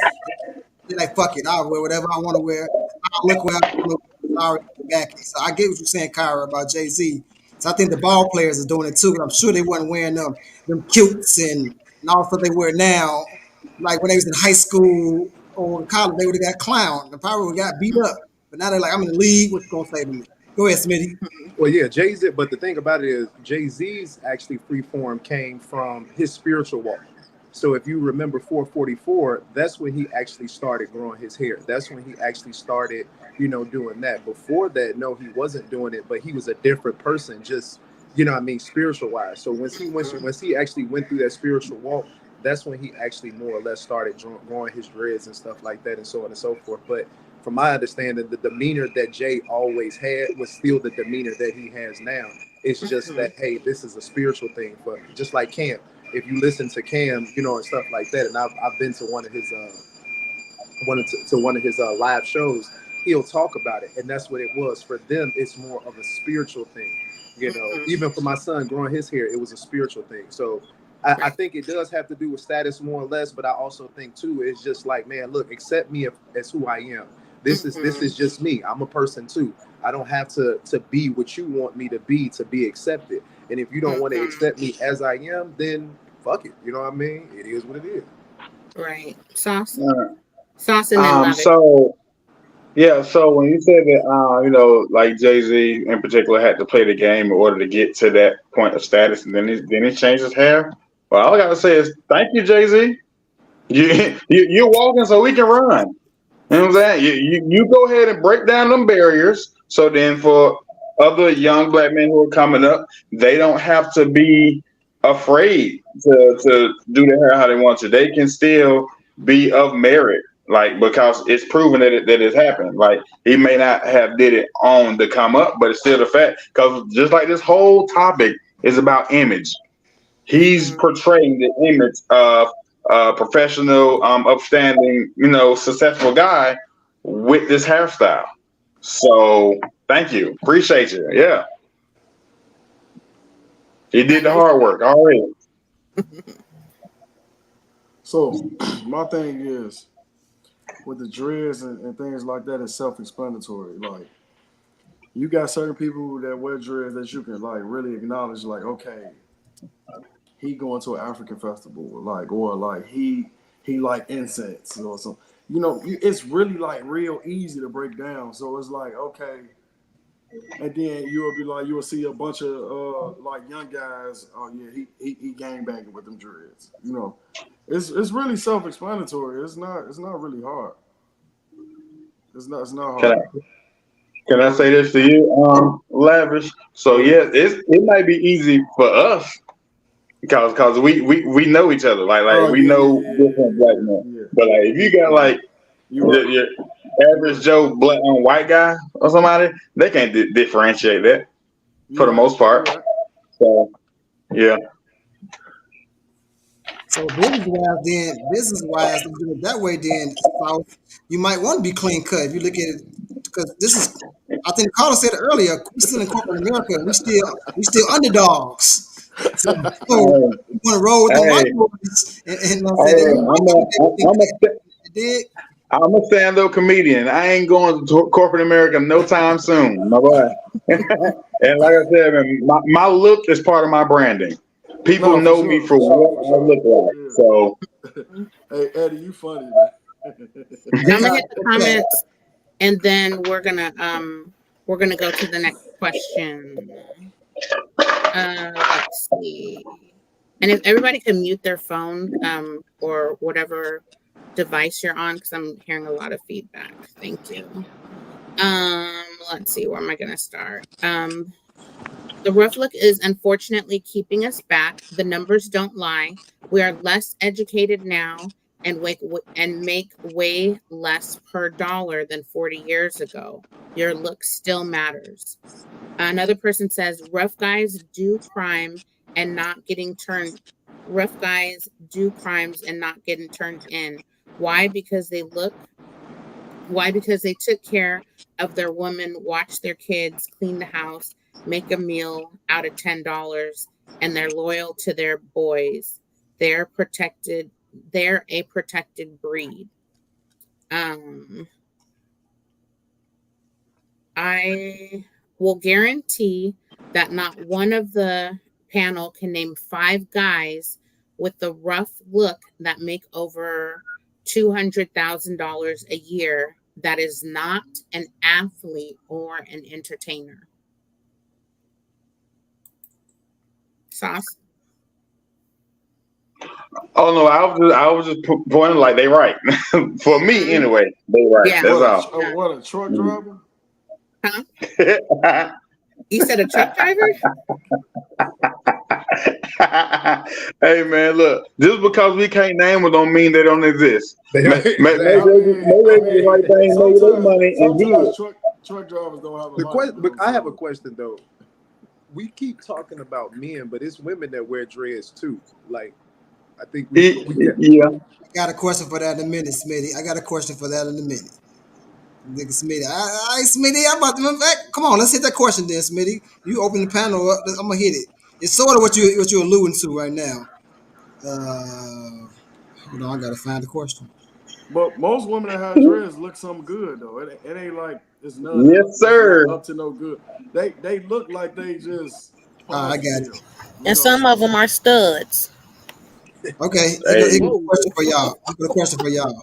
they're like, "Fuck it, I'll wear whatever I want to wear. I'll look where I want to already backing." So I get what you're saying, Kyra, about Jay-Z. So I think the ball players is doing it too. I'm sure they weren't wearing them cutes and all the stuff they wear now. Like when they was in high school or in college, they would have got clowned. They probably would have got beat up. But now they're like, I'm in the league. What you gonna say to me? Go ahead, Smitty. Well, yeah, Jay-Z, but the thing about it is Jay-Z's actually freeform came from his spiritual walk. So if you remember 444, that's when he actually started growing his hair. That's when he actually started, doing that. Before that, no, he wasn't doing it, but he was a different person, just, spiritual wise. So once he actually went through that spiritual walk, that's when he actually more or less started growing his dreads and stuff like that and so on and so forth. But from my understanding, the demeanor that Jay always had was still the demeanor that he has now. It's just that, hey, this is a spiritual thing for me. Just like Cam. If you listen to Cam, and stuff like that, and I've been to one of his live shows, he'll talk about it, and that's what it was for them. It's more of a spiritual thing, Even for my son growing his hair, it was a spiritual thing. So I think it does have to do with status more or less, but I also think too it's just like, man, look, accept me as who I am. This is just me. I'm a person too. I don't have to be what you want me to be accepted. And if you don't want to accept me as I am, then fuck it. You know what I mean? It is what it is. Right. Sauce. Sauce and then love it. So when you said that, like Jay-Z in particular had to play the game in order to get to that point of status, and then he changed his hair. Well, all I gotta say is thank you, Jay-Z. You're walking so we can run. You know what I'm saying? You go ahead and break down them barriers. So then for other young black men who are coming up, they don't have to be afraid to do their hair how they want to. They can still be of merit, because it's proven that it's happened. Like he may not have did it on the come up, but it's still the fact. Because just like this whole topic is about image, he's portraying the image of professional, upstanding, successful guy with this hairstyle. So thank you. Appreciate you. Yeah. He did the hard work already. So my thing is with the dreads and things like that, it's self-explanatory. Like you got certain people that wear dreads that you can really acknowledge, okay, he going to an African festival, or he like incense or something. It's really real easy to break down. So it's okay, and then you'll see a bunch of young guys. Oh yeah, he gang banging with them dreads. It's really self-explanatory. It's not really hard. It's not hard. Can I say this to you, Lavish? So yeah, it might be easy for us. Because we know each other, we know different black men. Yeah. But if you got your average Joe black and white guy or somebody, they can't differentiate that for the most part. Right. So yeah. So business wise, do it that way. Then you might want to be clean cut. If you look at it, because this is, I think Carter said it earlier. We still in corporate America. We still underdogs. So you want to roll with the white boys, I'm a stand-up comedian. I ain't going to corporate America no time soon, my boy. And like I said, man, my look is part of my branding. People know me for what I look like. So Hey, Eddie, you funny, man. I'm gonna hit the comments, and then we're gonna go to the next question. Let's see. And if everybody can mute their phone, or whatever device you're on, because I'm hearing a lot of feedback. Thank you. Let's see, where am I gonna start? The rough look is unfortunately keeping us back. The numbers don't lie. We are less educated now and make way less per dollar than 40 years ago. Your look still matters. Another person says rough guys do crime and not getting turned. Rough guys do crimes and not getting turned in. Why? Because they look. Why? Because they took care of their woman, watched their kids, clean the house, make a meal out of $10, and they're loyal to their boys. They're protected. They're a protected breed. I will guarantee that not one of the panel can name 5 guys with the rough look that make over $200,000 a year that is not an athlete or an entertainer. Sauce? Oh no, I was just pointing like they right. For me anyway, they right. Yeah. That's all. What, a truck driver? Huh? You said a truck driver? Hey man, look, just because we can't name them don't mean they don't exist. Maybe the right thing, maybe they money and sometimes truck drivers don't have a life. But I have a question though. We keep talking about men, but it's women that wear dreads too. Like, I think yeah. I got a question for that in a minute, Smitty. Nigga Smitty. Smitty, I'm about to come on, let's hit that question then, Smitty. You open the panel up, I'm gonna hit it. It's sort of what you're alluding to right now. Hold on, I gotta find the question. But most women that have dreads look something good though. It ain't like it's none. Yes, sir. Up to no good. They look like they just. I got you. And some of them are studs. Okay, I got a question for y'all.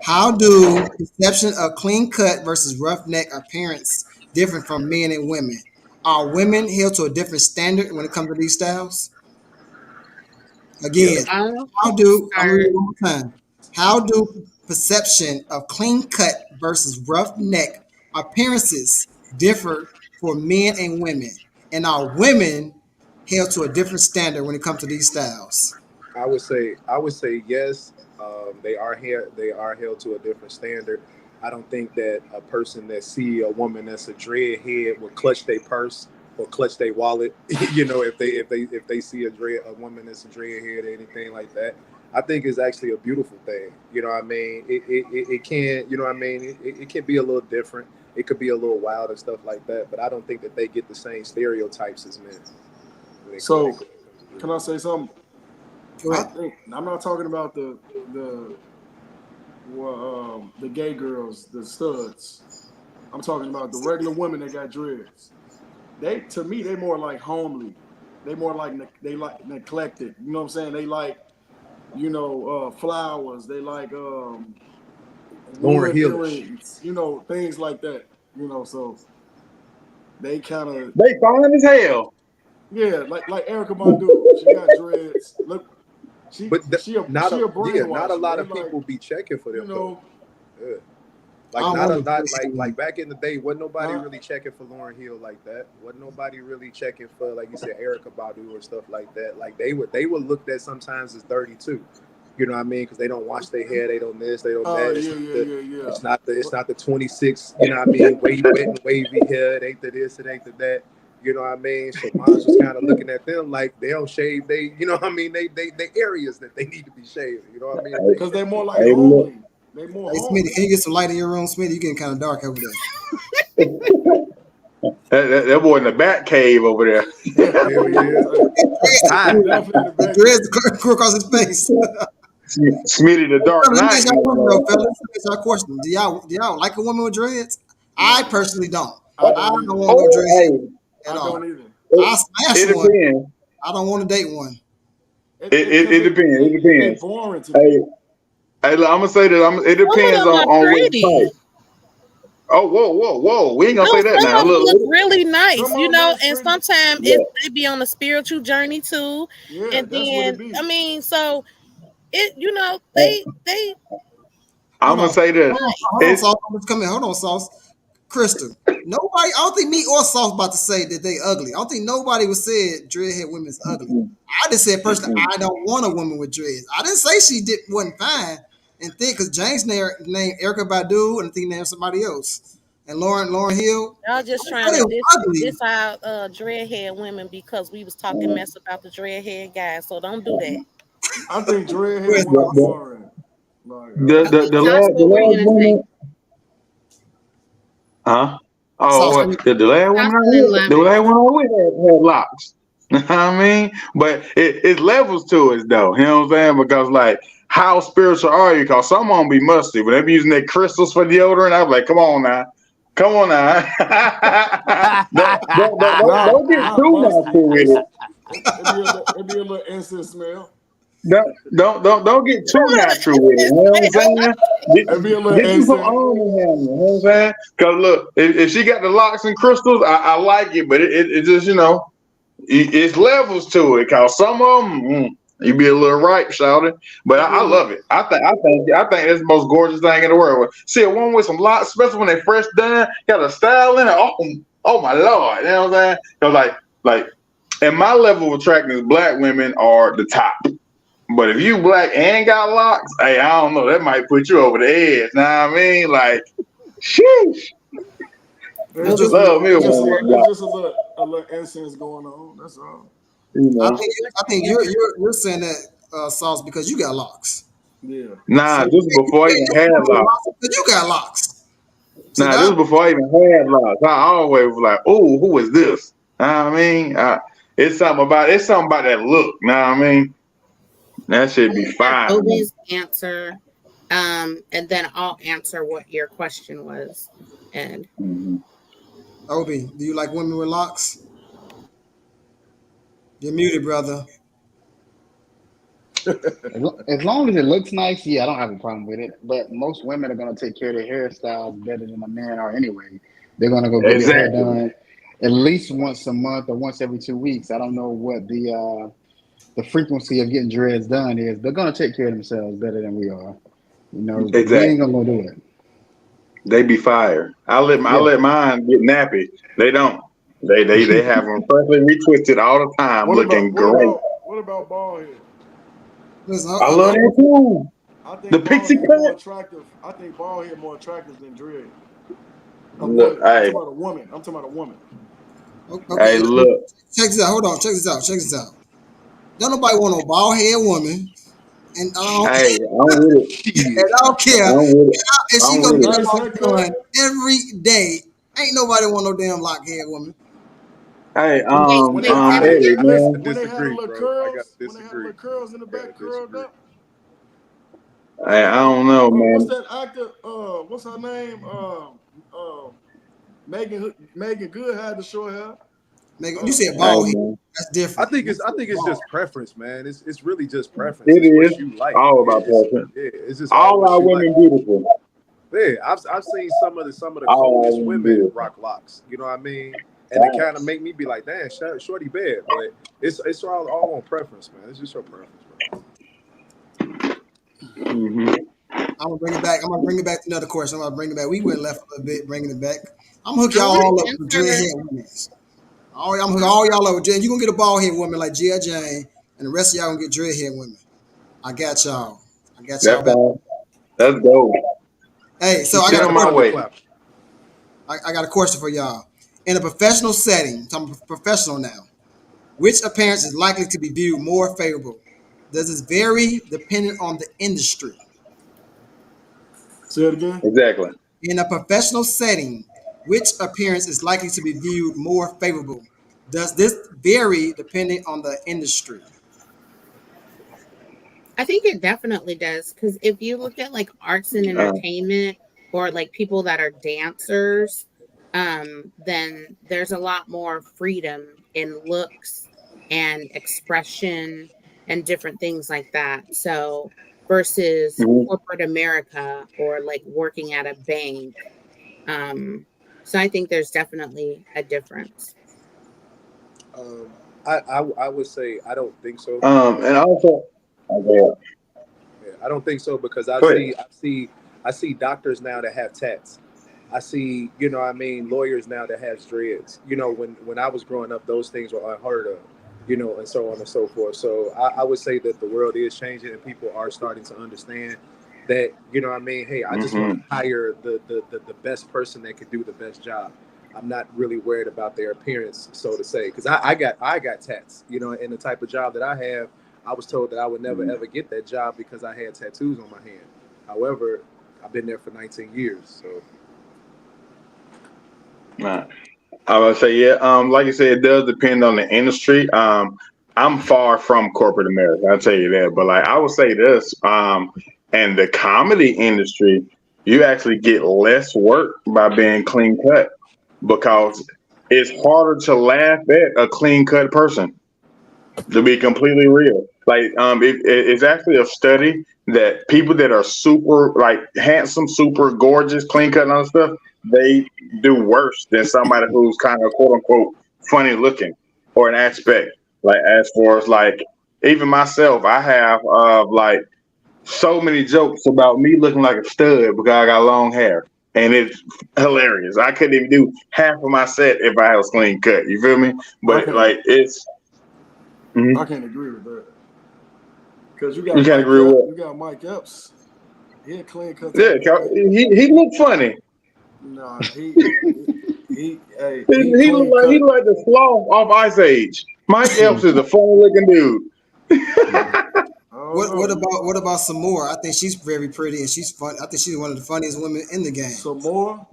How do perception of clean cut versus roughneck appearance different from men and women? Are women held to a different standard when it comes to these styles? Again, I'm gonna read it one more time. How do perception of clean cut versus roughneck appearances differ for men and women? And are women held to a different standard when it comes to these styles? I would say yes. They are held to a different standard. I don't think that a person that see a woman that's a dreadhead would clutch their purse or clutch their wallet. You know, if they see a woman that's a dreadhead or anything like that. I think it's actually a beautiful thing. You know what I mean? It can, you know what I mean? It can be a little different. It could be a little wild and stuff like that. But I don't think that they get the same stereotypes as men. So, can I say something? I'm not talking about the gay girls, the studs. I'm talking about the regular women that got dreads. To me, they more like homely. They more like neglected. You know what I'm saying? They like, flowers. They like Lauren Hill, things like that. So they kind of fine as hell. Yeah, like Erykah Badu. She got dreads. Look. Not a lot of people be checking for them. Yeah. Like back in the day, wasn't nobody really checking for Lauryn Hill like that. Wasn't nobody really checking for, like you said, Erykah Badu or stuff like that. Like they were looked at sometimes as dirty too. You know what I mean? Because they don't wash their hair, they don't this, they don't that. Yeah. It's not the 26. You know what I mean? Wet and wavy hair. It ain't the this, it ain't the that. You know what I mean? So moms was kind of looking at them like they don't shave. They, you know what I mean? They areas that they need to be shaved. You know what I mean? Because they're more like homely. They more homely. Smitty, can you get some light in your room, Smitty? You're getting kind of dark over there. That boy in the bat cave over there. Hell yeah. The dreads across his face. Smitty the Dark Knight. Let me ask y'all a question. Do y'all like a woman with dreads? I personally don't. I don't want no dreads at all. I don't either. I smash one. I don't want to date one. It depends. It They depends. boring to me. Hey, look, I'm gonna say that. It Some of depends them are on what pretty. type. Oh, whoa! We ain't gonna say that Some now. of them Look, look really nice, Some you of know, them and pretty. sometimes yeah. they be on a spiritual journey too. Yeah, And that's what it then be. I mean, so it, you know, Hey, they I'm Hold gonna on. say this. Hold on, It, Sauce. I'm just coming. Hold on, Sauce. Crystal. Nobody, I don't think me or Sauce about to say that they ugly. I don't think nobody would say dreadhead women's ugly. I just said personally, I don't want a woman with dreads. I didn't say she wasn't fine and think because James named Erica Badu and I think named somebody else. And Lauren Hill. y'all just I trying said to they were ugly. diss our dreadhead women because we was talking mess about the dreadhead guys. So don't do that. I think dreadhead Where's women the, the, boring. Like, the, Okay, the Sauce, last what were you gonna say? woman, huh? Oh, Sauce? what? The last woman Sauce I and then with, the Lavin. last one I with had locks. You know what I mean? But it's levels to it though. You know what I'm saying? Because like, how spiritual are you? Because some of them be musty, but they be using their crystals for deodorant. I'm like, come on now. Come on now. not Don't get not too musty. natural with it. It be a little incense smell. Don't get too natural with it. You know what I'm saying? Get, It be a little get you some incense. arm and hammer. You know what I'm saying? Cause look, if she got the locks and crystals, I like it, but it just it's levels to it. Cause some of them you be a little ripe, shouted. But It be I a little. love it. I think that's the most gorgeous thing in the world. See a woman with some locks, especially when they fresh done, got a style in it. Oh my lord, you know what I'm saying? Cause like, and my level of attractiveness, black women are the top. But if you black and got locks, hey, I don't know, that might put you over the edge. Know what I mean? Like, sheesh. It's Obi, just Love me a it's just a woman little with it's locks, just a little incense going on. That's all. you I know. think What's I your think answer? you're saying that Sauce because you got locks. Yeah. Nah, See, this is before I even had locks. because you got locks. See Nah, this that? is before I even had locks. I always was like, oh, who is this? Know what I mean? It's something about that look. Know what I mean? That should I'm be gonna hear fine. Obi's answer, and then I'll answer what your question was. And Mm-hmm. Obi, do you like women with locks? You're muted, brother. As long as it looks nice, yeah, I don't have a problem with it. But most women are gonna take care of their hairstyles better than a man are anyway. They're gonna go get their hair Exactly. done at least once a month or once every 2 weeks. I don't know what the frequency of getting dreads done is. They're gonna take care of themselves better than we are. You know, we ain't Exactly. gonna go do it. They be fired. I Yeah. let mine get nappy. They don't. They have them perfectly retwisted all the time, What about looking what great. about what about bald head? Listen, I love that too. I The think bald pixie head more cut. attractive. I think bald head more attractive than dread. A Look, woman. I'm hey, talking about a woman. I'm talking about a woman. okay, hey, look. check this out. Hold on, check this out. Check this out. Don't nobody want no bald head woman, and Hey, I'm with it. and I don't care. I'm with it. And she I'm gonna with get it. her Nice locks haircut. done every day. Ain't nobody want no damn lock head woman. Hey, wait, When they wait, when they Eric, listen, I man. when they had a disagree, little bro. I gotta curls, when they had a disagree. little curls in the I gotta back, curled disagree. up, Hey, like I don't know, what's man. that actor? What's her name? Megan Good had the short hair. Nigga, you Uh, said Hey, bald head. man. That's I different. think You it's I said think it's bald. just preference, man. It's really just preference. It It's what is you like. all Yeah, about passion. it's just all All what our you like. women beautiful. Yeah, I've seen some of the All our coldest women women beautiful. rock locks. You know what I mean? And it kind of Facts. make me be like, damn, shorty bad. But it's all on preference, man. It's just your preference, bro. Mm-hmm. I'm gonna bring it back. I'm gonna bring it back to another question. I'm gonna bring it back. We went left a little bit, bringing it back. I'm gonna hook I y'all want all to up with answer. dreadhead women. I'm gonna hook all y'all up with dread. You gonna get a bald head woman like G.I. Jane, and the rest of y'all gonna get dreadhead women. I got y'all. I got y'all That's back. all. That's dope. Hey, so She I Send got a them clapping. my Show question. the way. clap. I got a question for y'all. In a professional setting, I'm professional now. Which appearance is likely to be viewed more favorable? Does this vary depending on the industry? say it again. Exactly. In a professional setting, which appearance is likely to be viewed more favorable? Does this vary depending on the industry? I think it definitely does because if you look at like arts and Uh, entertainment or like people that are dancers, then there's a lot more freedom in looks and expression and different things like that. So versus corporate America or like working at a bank. So I think there's definitely a difference. I would say I don't think so. And also, I don't think so because I see doctors now that have tats. I see, lawyers now that have dreads. When I was growing up, those things were unheard of, and so on and so forth. So I would say that the world is changing and people are starting to understand that, hey, I just want to hire the best person that can do the best job. I'm not really worried about their appearance, so to say, because I got tats, and the type of job that I have, I was told that I would never ever get that job because I had tattoos on my hand. However, I've been there for 19 years, so. I would say, like you said, it does depend on the industry. I'm far from corporate America, I'll tell you that. But like I would say this, and the comedy industry, you actually get less work by being clean cut because it's harder to laugh at a clean cut person. To be completely real, like it's actually a study that people that are super like handsome, super gorgeous, clean cut and other stuff, they do worse than somebody who's kind of quote unquote funny looking or an aspect. Like as far as like even myself, I have like so many jokes about me looking like a stud because I got long hair. And it's hilarious. I couldn't even do half of my set if I was clean cut. You feel me? But like it's I can't agree with that. Because you got Mike Epps. He had clean cut. Yeah, he looked funny. No, he looked like the sloth off Ice Age. Mike Epps is a funny looking dude. What about Samora? I think she's very pretty and she's fun. I think she's one of the funniest women in the game. Samora?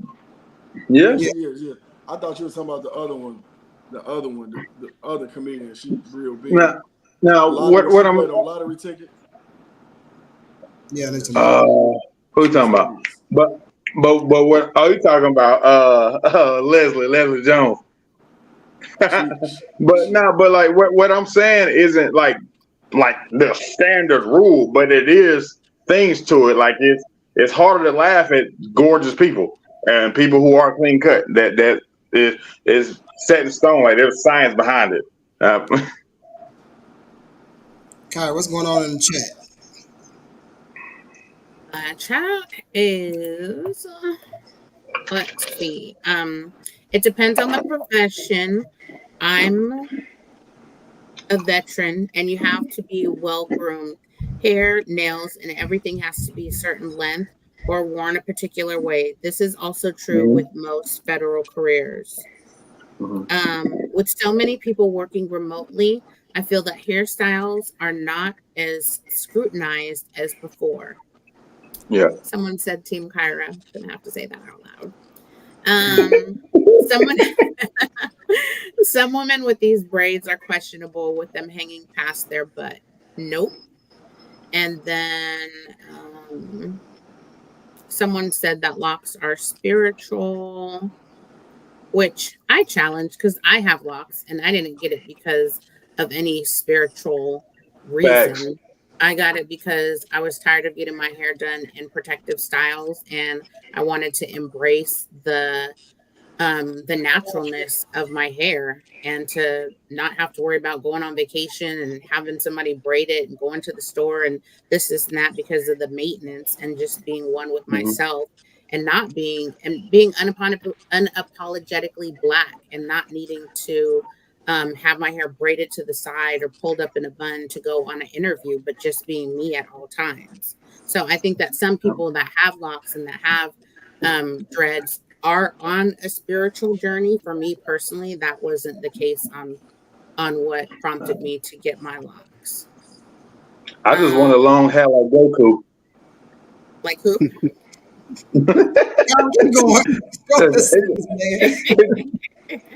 Yeah. I thought you were talking about the other one. The other comedian. She's real big. Now what I'm a lottery ticket? Yeah, that's who you talking about? But what are you talking about? Leslie Jones. But like what I'm saying isn't like the standard rule, but it is things to it. Like it's harder to laugh at gorgeous people and people who are clean cut. That is set in stone. Like there's science behind it. Kai, what's going on in the chat? Chat is let's see. It depends on the profession. I'm a veteran, and you have to be well groomed. Hair, nails, and everything has to be a certain length or worn a particular way. This is also true with most federal careers. With so many people working remotely, I feel that hairstyles are not as scrutinized as before. Yeah. Someone said Team Kyra. Gonna have to say that out loud. Some women with these braids are questionable with them hanging past their butt. Nope. And then someone said that locks are spiritual, which I challenge because I have locks and I didn't get it because of any spiritual reason. Facts. I got it because I was tired of getting my hair done in protective styles and I wanted to embrace the naturalness of my hair and to not have to worry about going on vacation and having somebody braid it and going to the store and this and that because of the maintenance and just being one with myself and being unapologetically Black and not needing to have my hair braided to the side or pulled up in a bun to go on an interview, but just being me at all times. So I think that some people that have locks and that have dreads are on a spiritual journey. For me personally, that wasn't the case on what prompted me to get my locks. I just want a long hair like Goku. Like who?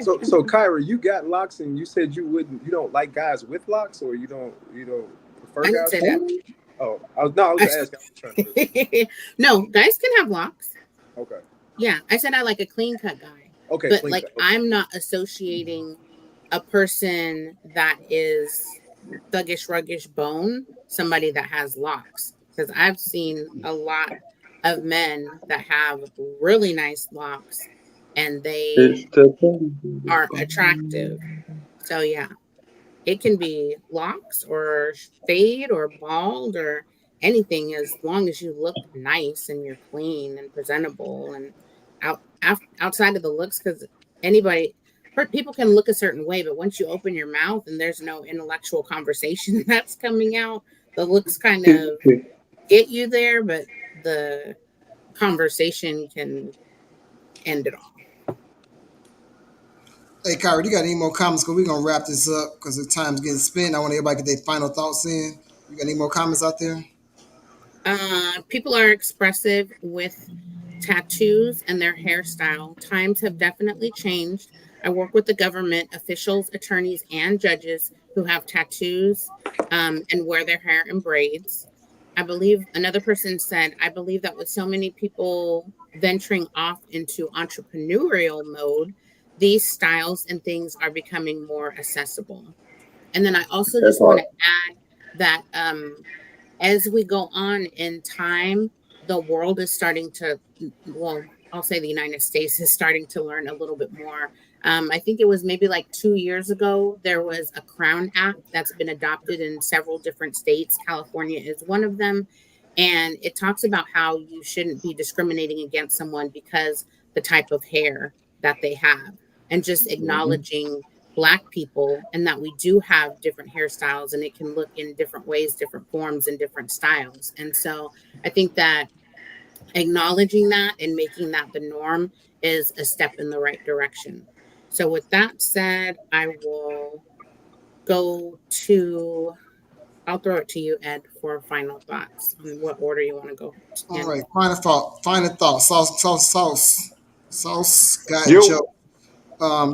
So Kyra, you got locks and you said you don't like guys with locks, or you don't prefer guys? Say that. Oh, I was asking. No, guys can have locks. Okay. Yeah, I said I like a clean cut guy. Okay, but like I'm not associating a person that is thuggish, ruggish bone, somebody that has locks. Because I've seen a lot of men that have really nice locks and It's they the are attractive. So yeah, it can be locks or fade or bald or anything as long as you look nice and you're clean and presentable and outside of the looks because anybody people can look a certain way, but once you open your mouth and there's no intellectual conversation that's coming out, the looks kind of get you there, but the conversation can end it all. Hey, Kyrie, you got any more comments? Because we're going to wrap this up because the time's getting spent. I want everybody to get their final thoughts in. You got any more comments out there? People are expressive with tattoos and their hairstyle. Times have definitely changed. I work with the government, officials, attorneys, and judges who have tattoos and wear their hair in braids. I believe another person said, I believe that with so many people venturing off into entrepreneurial mode, these styles and things are becoming more accessible. And then I also That just want part. to add that as we go on in time, the world is starting to, well, I'll say the United States is starting to learn a little bit more. I think it was maybe like 2 years ago, there was a Crown Act that's been adopted in several different states. California is one of them. And it talks about how you shouldn't be discriminating against someone because the type of hair that they have, and just Mhm. acknowledging Black people and that we do have different hairstyles and it can look in different ways, different forms, and different styles. And so I think that acknowledging that and making that the norm is a step in the right direction. So with that said, I will go to, I'll throw it to you, Ed, for final thoughts on what order you want to go All in. right, final thought. Final thought. Sauce got Yo. Joe.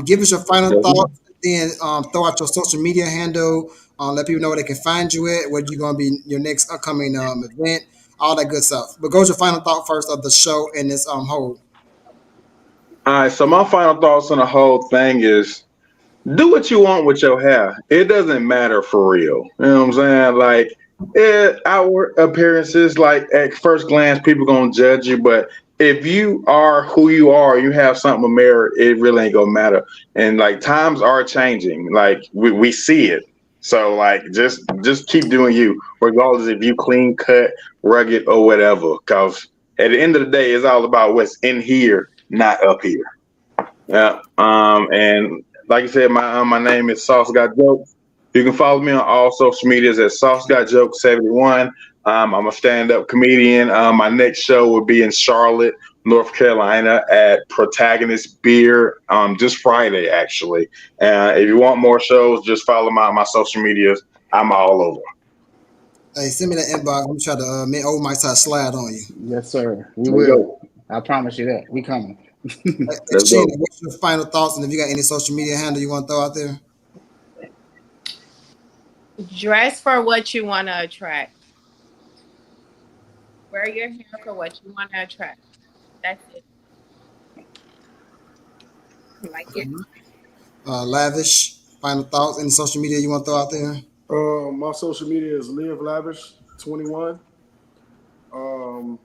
Give us your final thoughts. Then throw out your social media handle. Let people know where they can find you at, where you're going to be your next upcoming event, all that good stuff. But go to your final thought first of the show and this whole. All right, so my final thoughts on the whole thing is do what you want with your hair. It doesn't matter for real. You know what I'm saying? Like, outward appearances, like at first glance, people gonna judge you, but if you are who you are, you have something to merit, it really ain't gonna matter. And like times are changing. Like we see it. So like just keep doing you, regardless if you clean cut, rugged, or whatever. Cause at the end of the day, it's all about what's in here, not up here. Yeah. And like I said, my name is Sauce Got Jokes. You can follow me on all social medias at Sauce Got Jokes 71. I'm a stand-up comedian. My next show will be in Charlotte, North Carolina at Protagonist Beer just Friday, actually. If you want more shows, just follow my social medias. I'm all over. Hey, send me that inbox. I'm gonna try to make old Mike try to slide on you. Yes, sir. We Let's will. go. I promise you that. We coming. Hey, Let's Sheena, go. what's your final thoughts? And if you got any social media handle you want to throw out there? Dress for what you want to attract. Wear your hair for what you want to attract. That's it. I like it. Lavish. Final thoughts. Any social media you want to throw out there? My social media is Live Lavish 21. Um,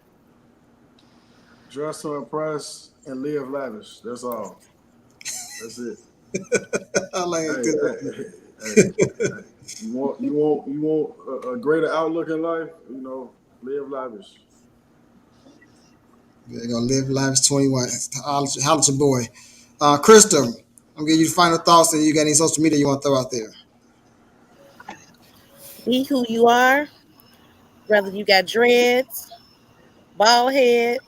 Dress to impress and live lavish. That's all. That's it. I like Hey, it. hey. You want a greater outlook in life? Live lavish. They're gonna live lives 21. Holla at your boy. Krista, I'm gonna give you the final thoughts and you got any social media you want to throw out there. Be who you are, whether you got dreads, bald head,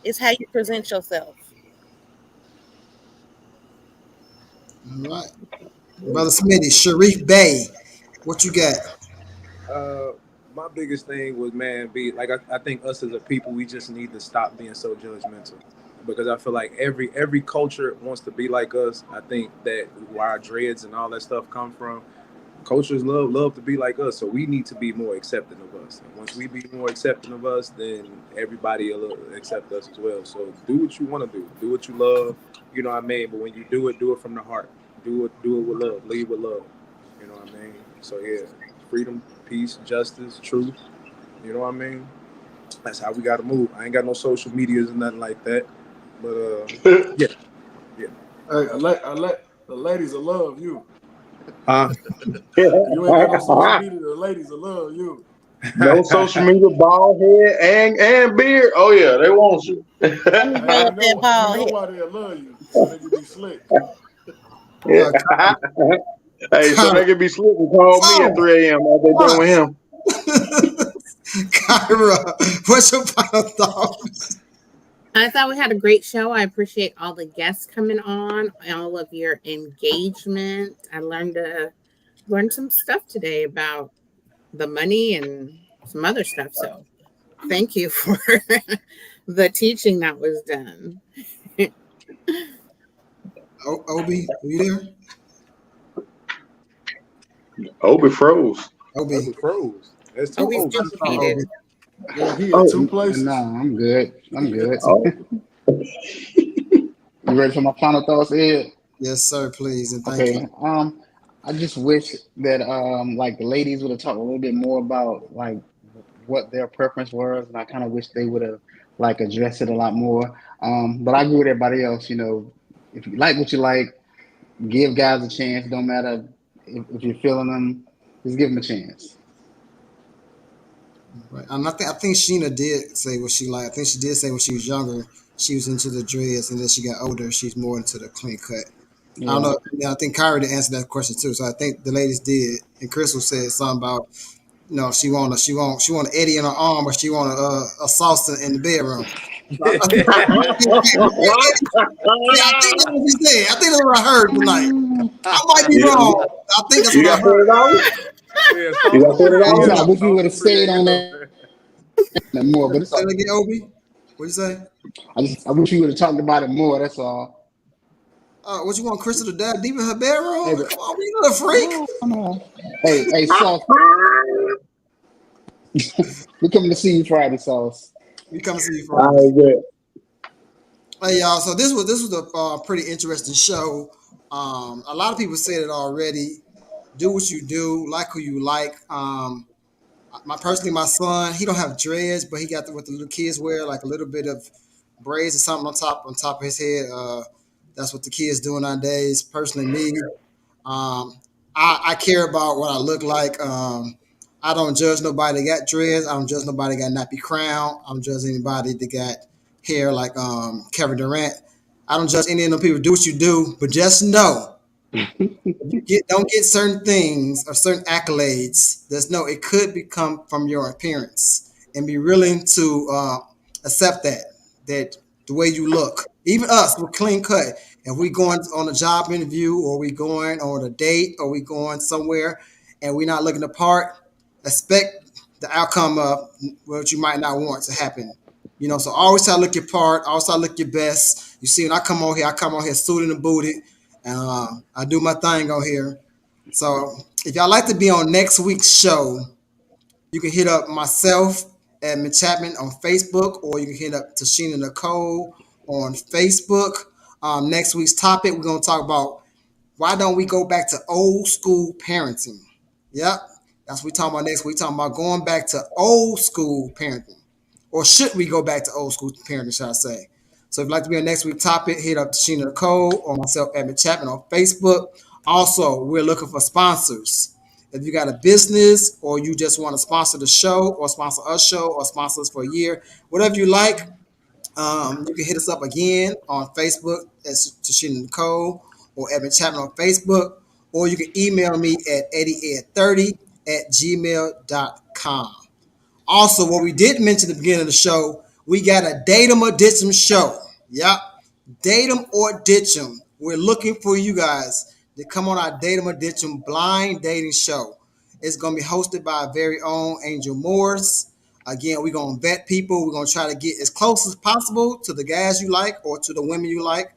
it's how you present yourself. All right. Brother Smitty, Sharif Bay, what you got? Uh, my biggest thing was, man, be like I think us as a people, we just need to stop being so judgmental, because I feel like every culture wants to be like us. I think that where our dreads and all that stuff come from, cultures love to be like us, so we need to be more accepting of us. And once we be more accepting of us, then everybody will accept us as well. So do what you want to do what you love, you know what I mean. But when you do it from the heart. Do it with love. Lead with love. You know what I mean? So yeah, freedom, peace, justice, truth. You know what I mean? That's how we got to move. I ain't got no social medias and nothing like that. But yeah. Hey, I let the ladies will love you. Huh? You ain't got no social media. The ladies will love you. No social media, bald head and beard. Oh yeah, they want you. Hey, Grow up that bald you know head. why they love you, so they can be slick. Yeah. Hey, so they can be slick and call me at 3 a.m. like they done with him. Kyra, what's your final thoughts? I thought we had a great show. I appreciate all the guests coming on, all of your engagement. I learned some stuff today about the money and some other stuff. So thank you for the teaching that was done. Obi, are you there? Obi froze. Obi. Froze. That's too Obi's old. duplicated. Yeah, he in Oh, two places. nah, I'm good. I'm good. Oh. You ready for my final thoughts, Ed? Yes, sir, please, and thank you. Okay. I just wish that like the ladies would have talked a little bit more about like what their preference was, and I kind of wish they would have like addressed it a lot more. But I agree with everybody else. You know, if you like what you like, give guys a chance. Don't matter if you're feeling them, just give them a chance. Right. And I think Sheena did say what she liked. I think she did say when she was younger, she was into the dreads, and then she got older, she's more into the clean cut. I don't Yeah. know. Yeah, I think Kyra did answer that question too. So I think the ladies did. And Crystal said something about she want an Eddie in her arm, or she want a salsa in the bedroom. Yeah, I think that's what she said. I think that's what I heard tonight. I might be wrong. I think that's You what I got heard. $40? You got I $40? wish we would have stayed on that more, but it's Say all. it again, Obi. What you say? I wish we would have talked about it more. That's all. What you want Crystal to dive deep in her bedroom? Hey, but Come on, you little freak. no. Hey, Sauce. We're coming to see you Friday, Sauce. We come to see you I Friday. bet. Hey y'all, so this was a pretty interesting show. A lot of people said it already. Do what you do, like who you like. My son, he don't have dreads, but he got what the little kids wear, like a little bit of braids or something on top of his head. That's what the kids do nowadays. Personally, me, I care about what I look like. I don't judge nobody that got dreads. I don't judge nobody that got nappy crown. I don't judge anybody that got hair like Kevin Durant. I don't judge any of them people. Do what you do, but just know don't get certain things or certain accolades. There's no, it could become from your appearance, and be willing to accept that the way you look. Even us, we're clean cut. If we going on a job interview, or we going on a date, or we going somewhere, and we're not looking the part, expect the outcome of what you might not want to happen. So always try to look your part, always try to look your best. You see, when I come on here suited and booted, and I do my thing on here. So if y'all like to be on next week's show, you can hit up myself at Chapman on Facebook, or you can hit up Tashina Nicole on Facebook. Next week's topic, we're going to talk about why don't we go back to old school parenting. Yep, that's what we're talking about next week. We're talking about going back to old school parenting. Or should we go back to old school parenting, should I say? So if you'd like to be on next week's topic, hit up Sheena Nicole or myself, Edmund Chapman, on Facebook. Also, we're looking for sponsors. If you got a business, or you just want to sponsor the show, or sponsor a show, or sponsor us for a year, whatever you like, you can hit us up again on Facebook as Tashina Nicole or Evan Chapman on Facebook, or you can email me at eddyed30@gmail.com. Also, what we did mention at the beginning of the show, we got a Datum or Ditch 'em show. Yep. Datum or Ditch 'em. We're looking for you guys to come on our Datum or Ditch 'em blind dating show. It's going to be hosted by our very own Angel Morris. Again, we're going to vet people. We're going to try to get as close as possible to the guys you like, or to the women you like.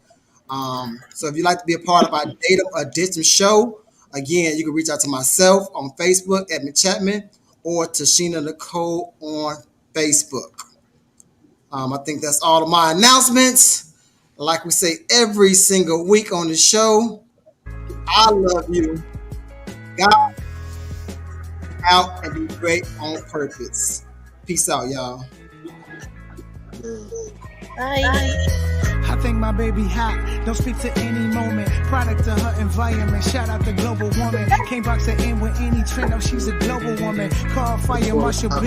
So if you'd like to be a part of our Datum or Ditch 'em show, again, you can reach out to myself on Facebook, Edmund Chapman, or Tashina Nicole on Facebook. I think that's all of my announcements. Like we say every single week on the show, I love you. God out and be great on purpose. Peace out, y'all. Bye. I think my baby hot. Don't speak to any moment. Product of her environment. Shout out the global woman. Can't box her in with any trend. Oh, she's a global woman. Call fire, Marshall Bill.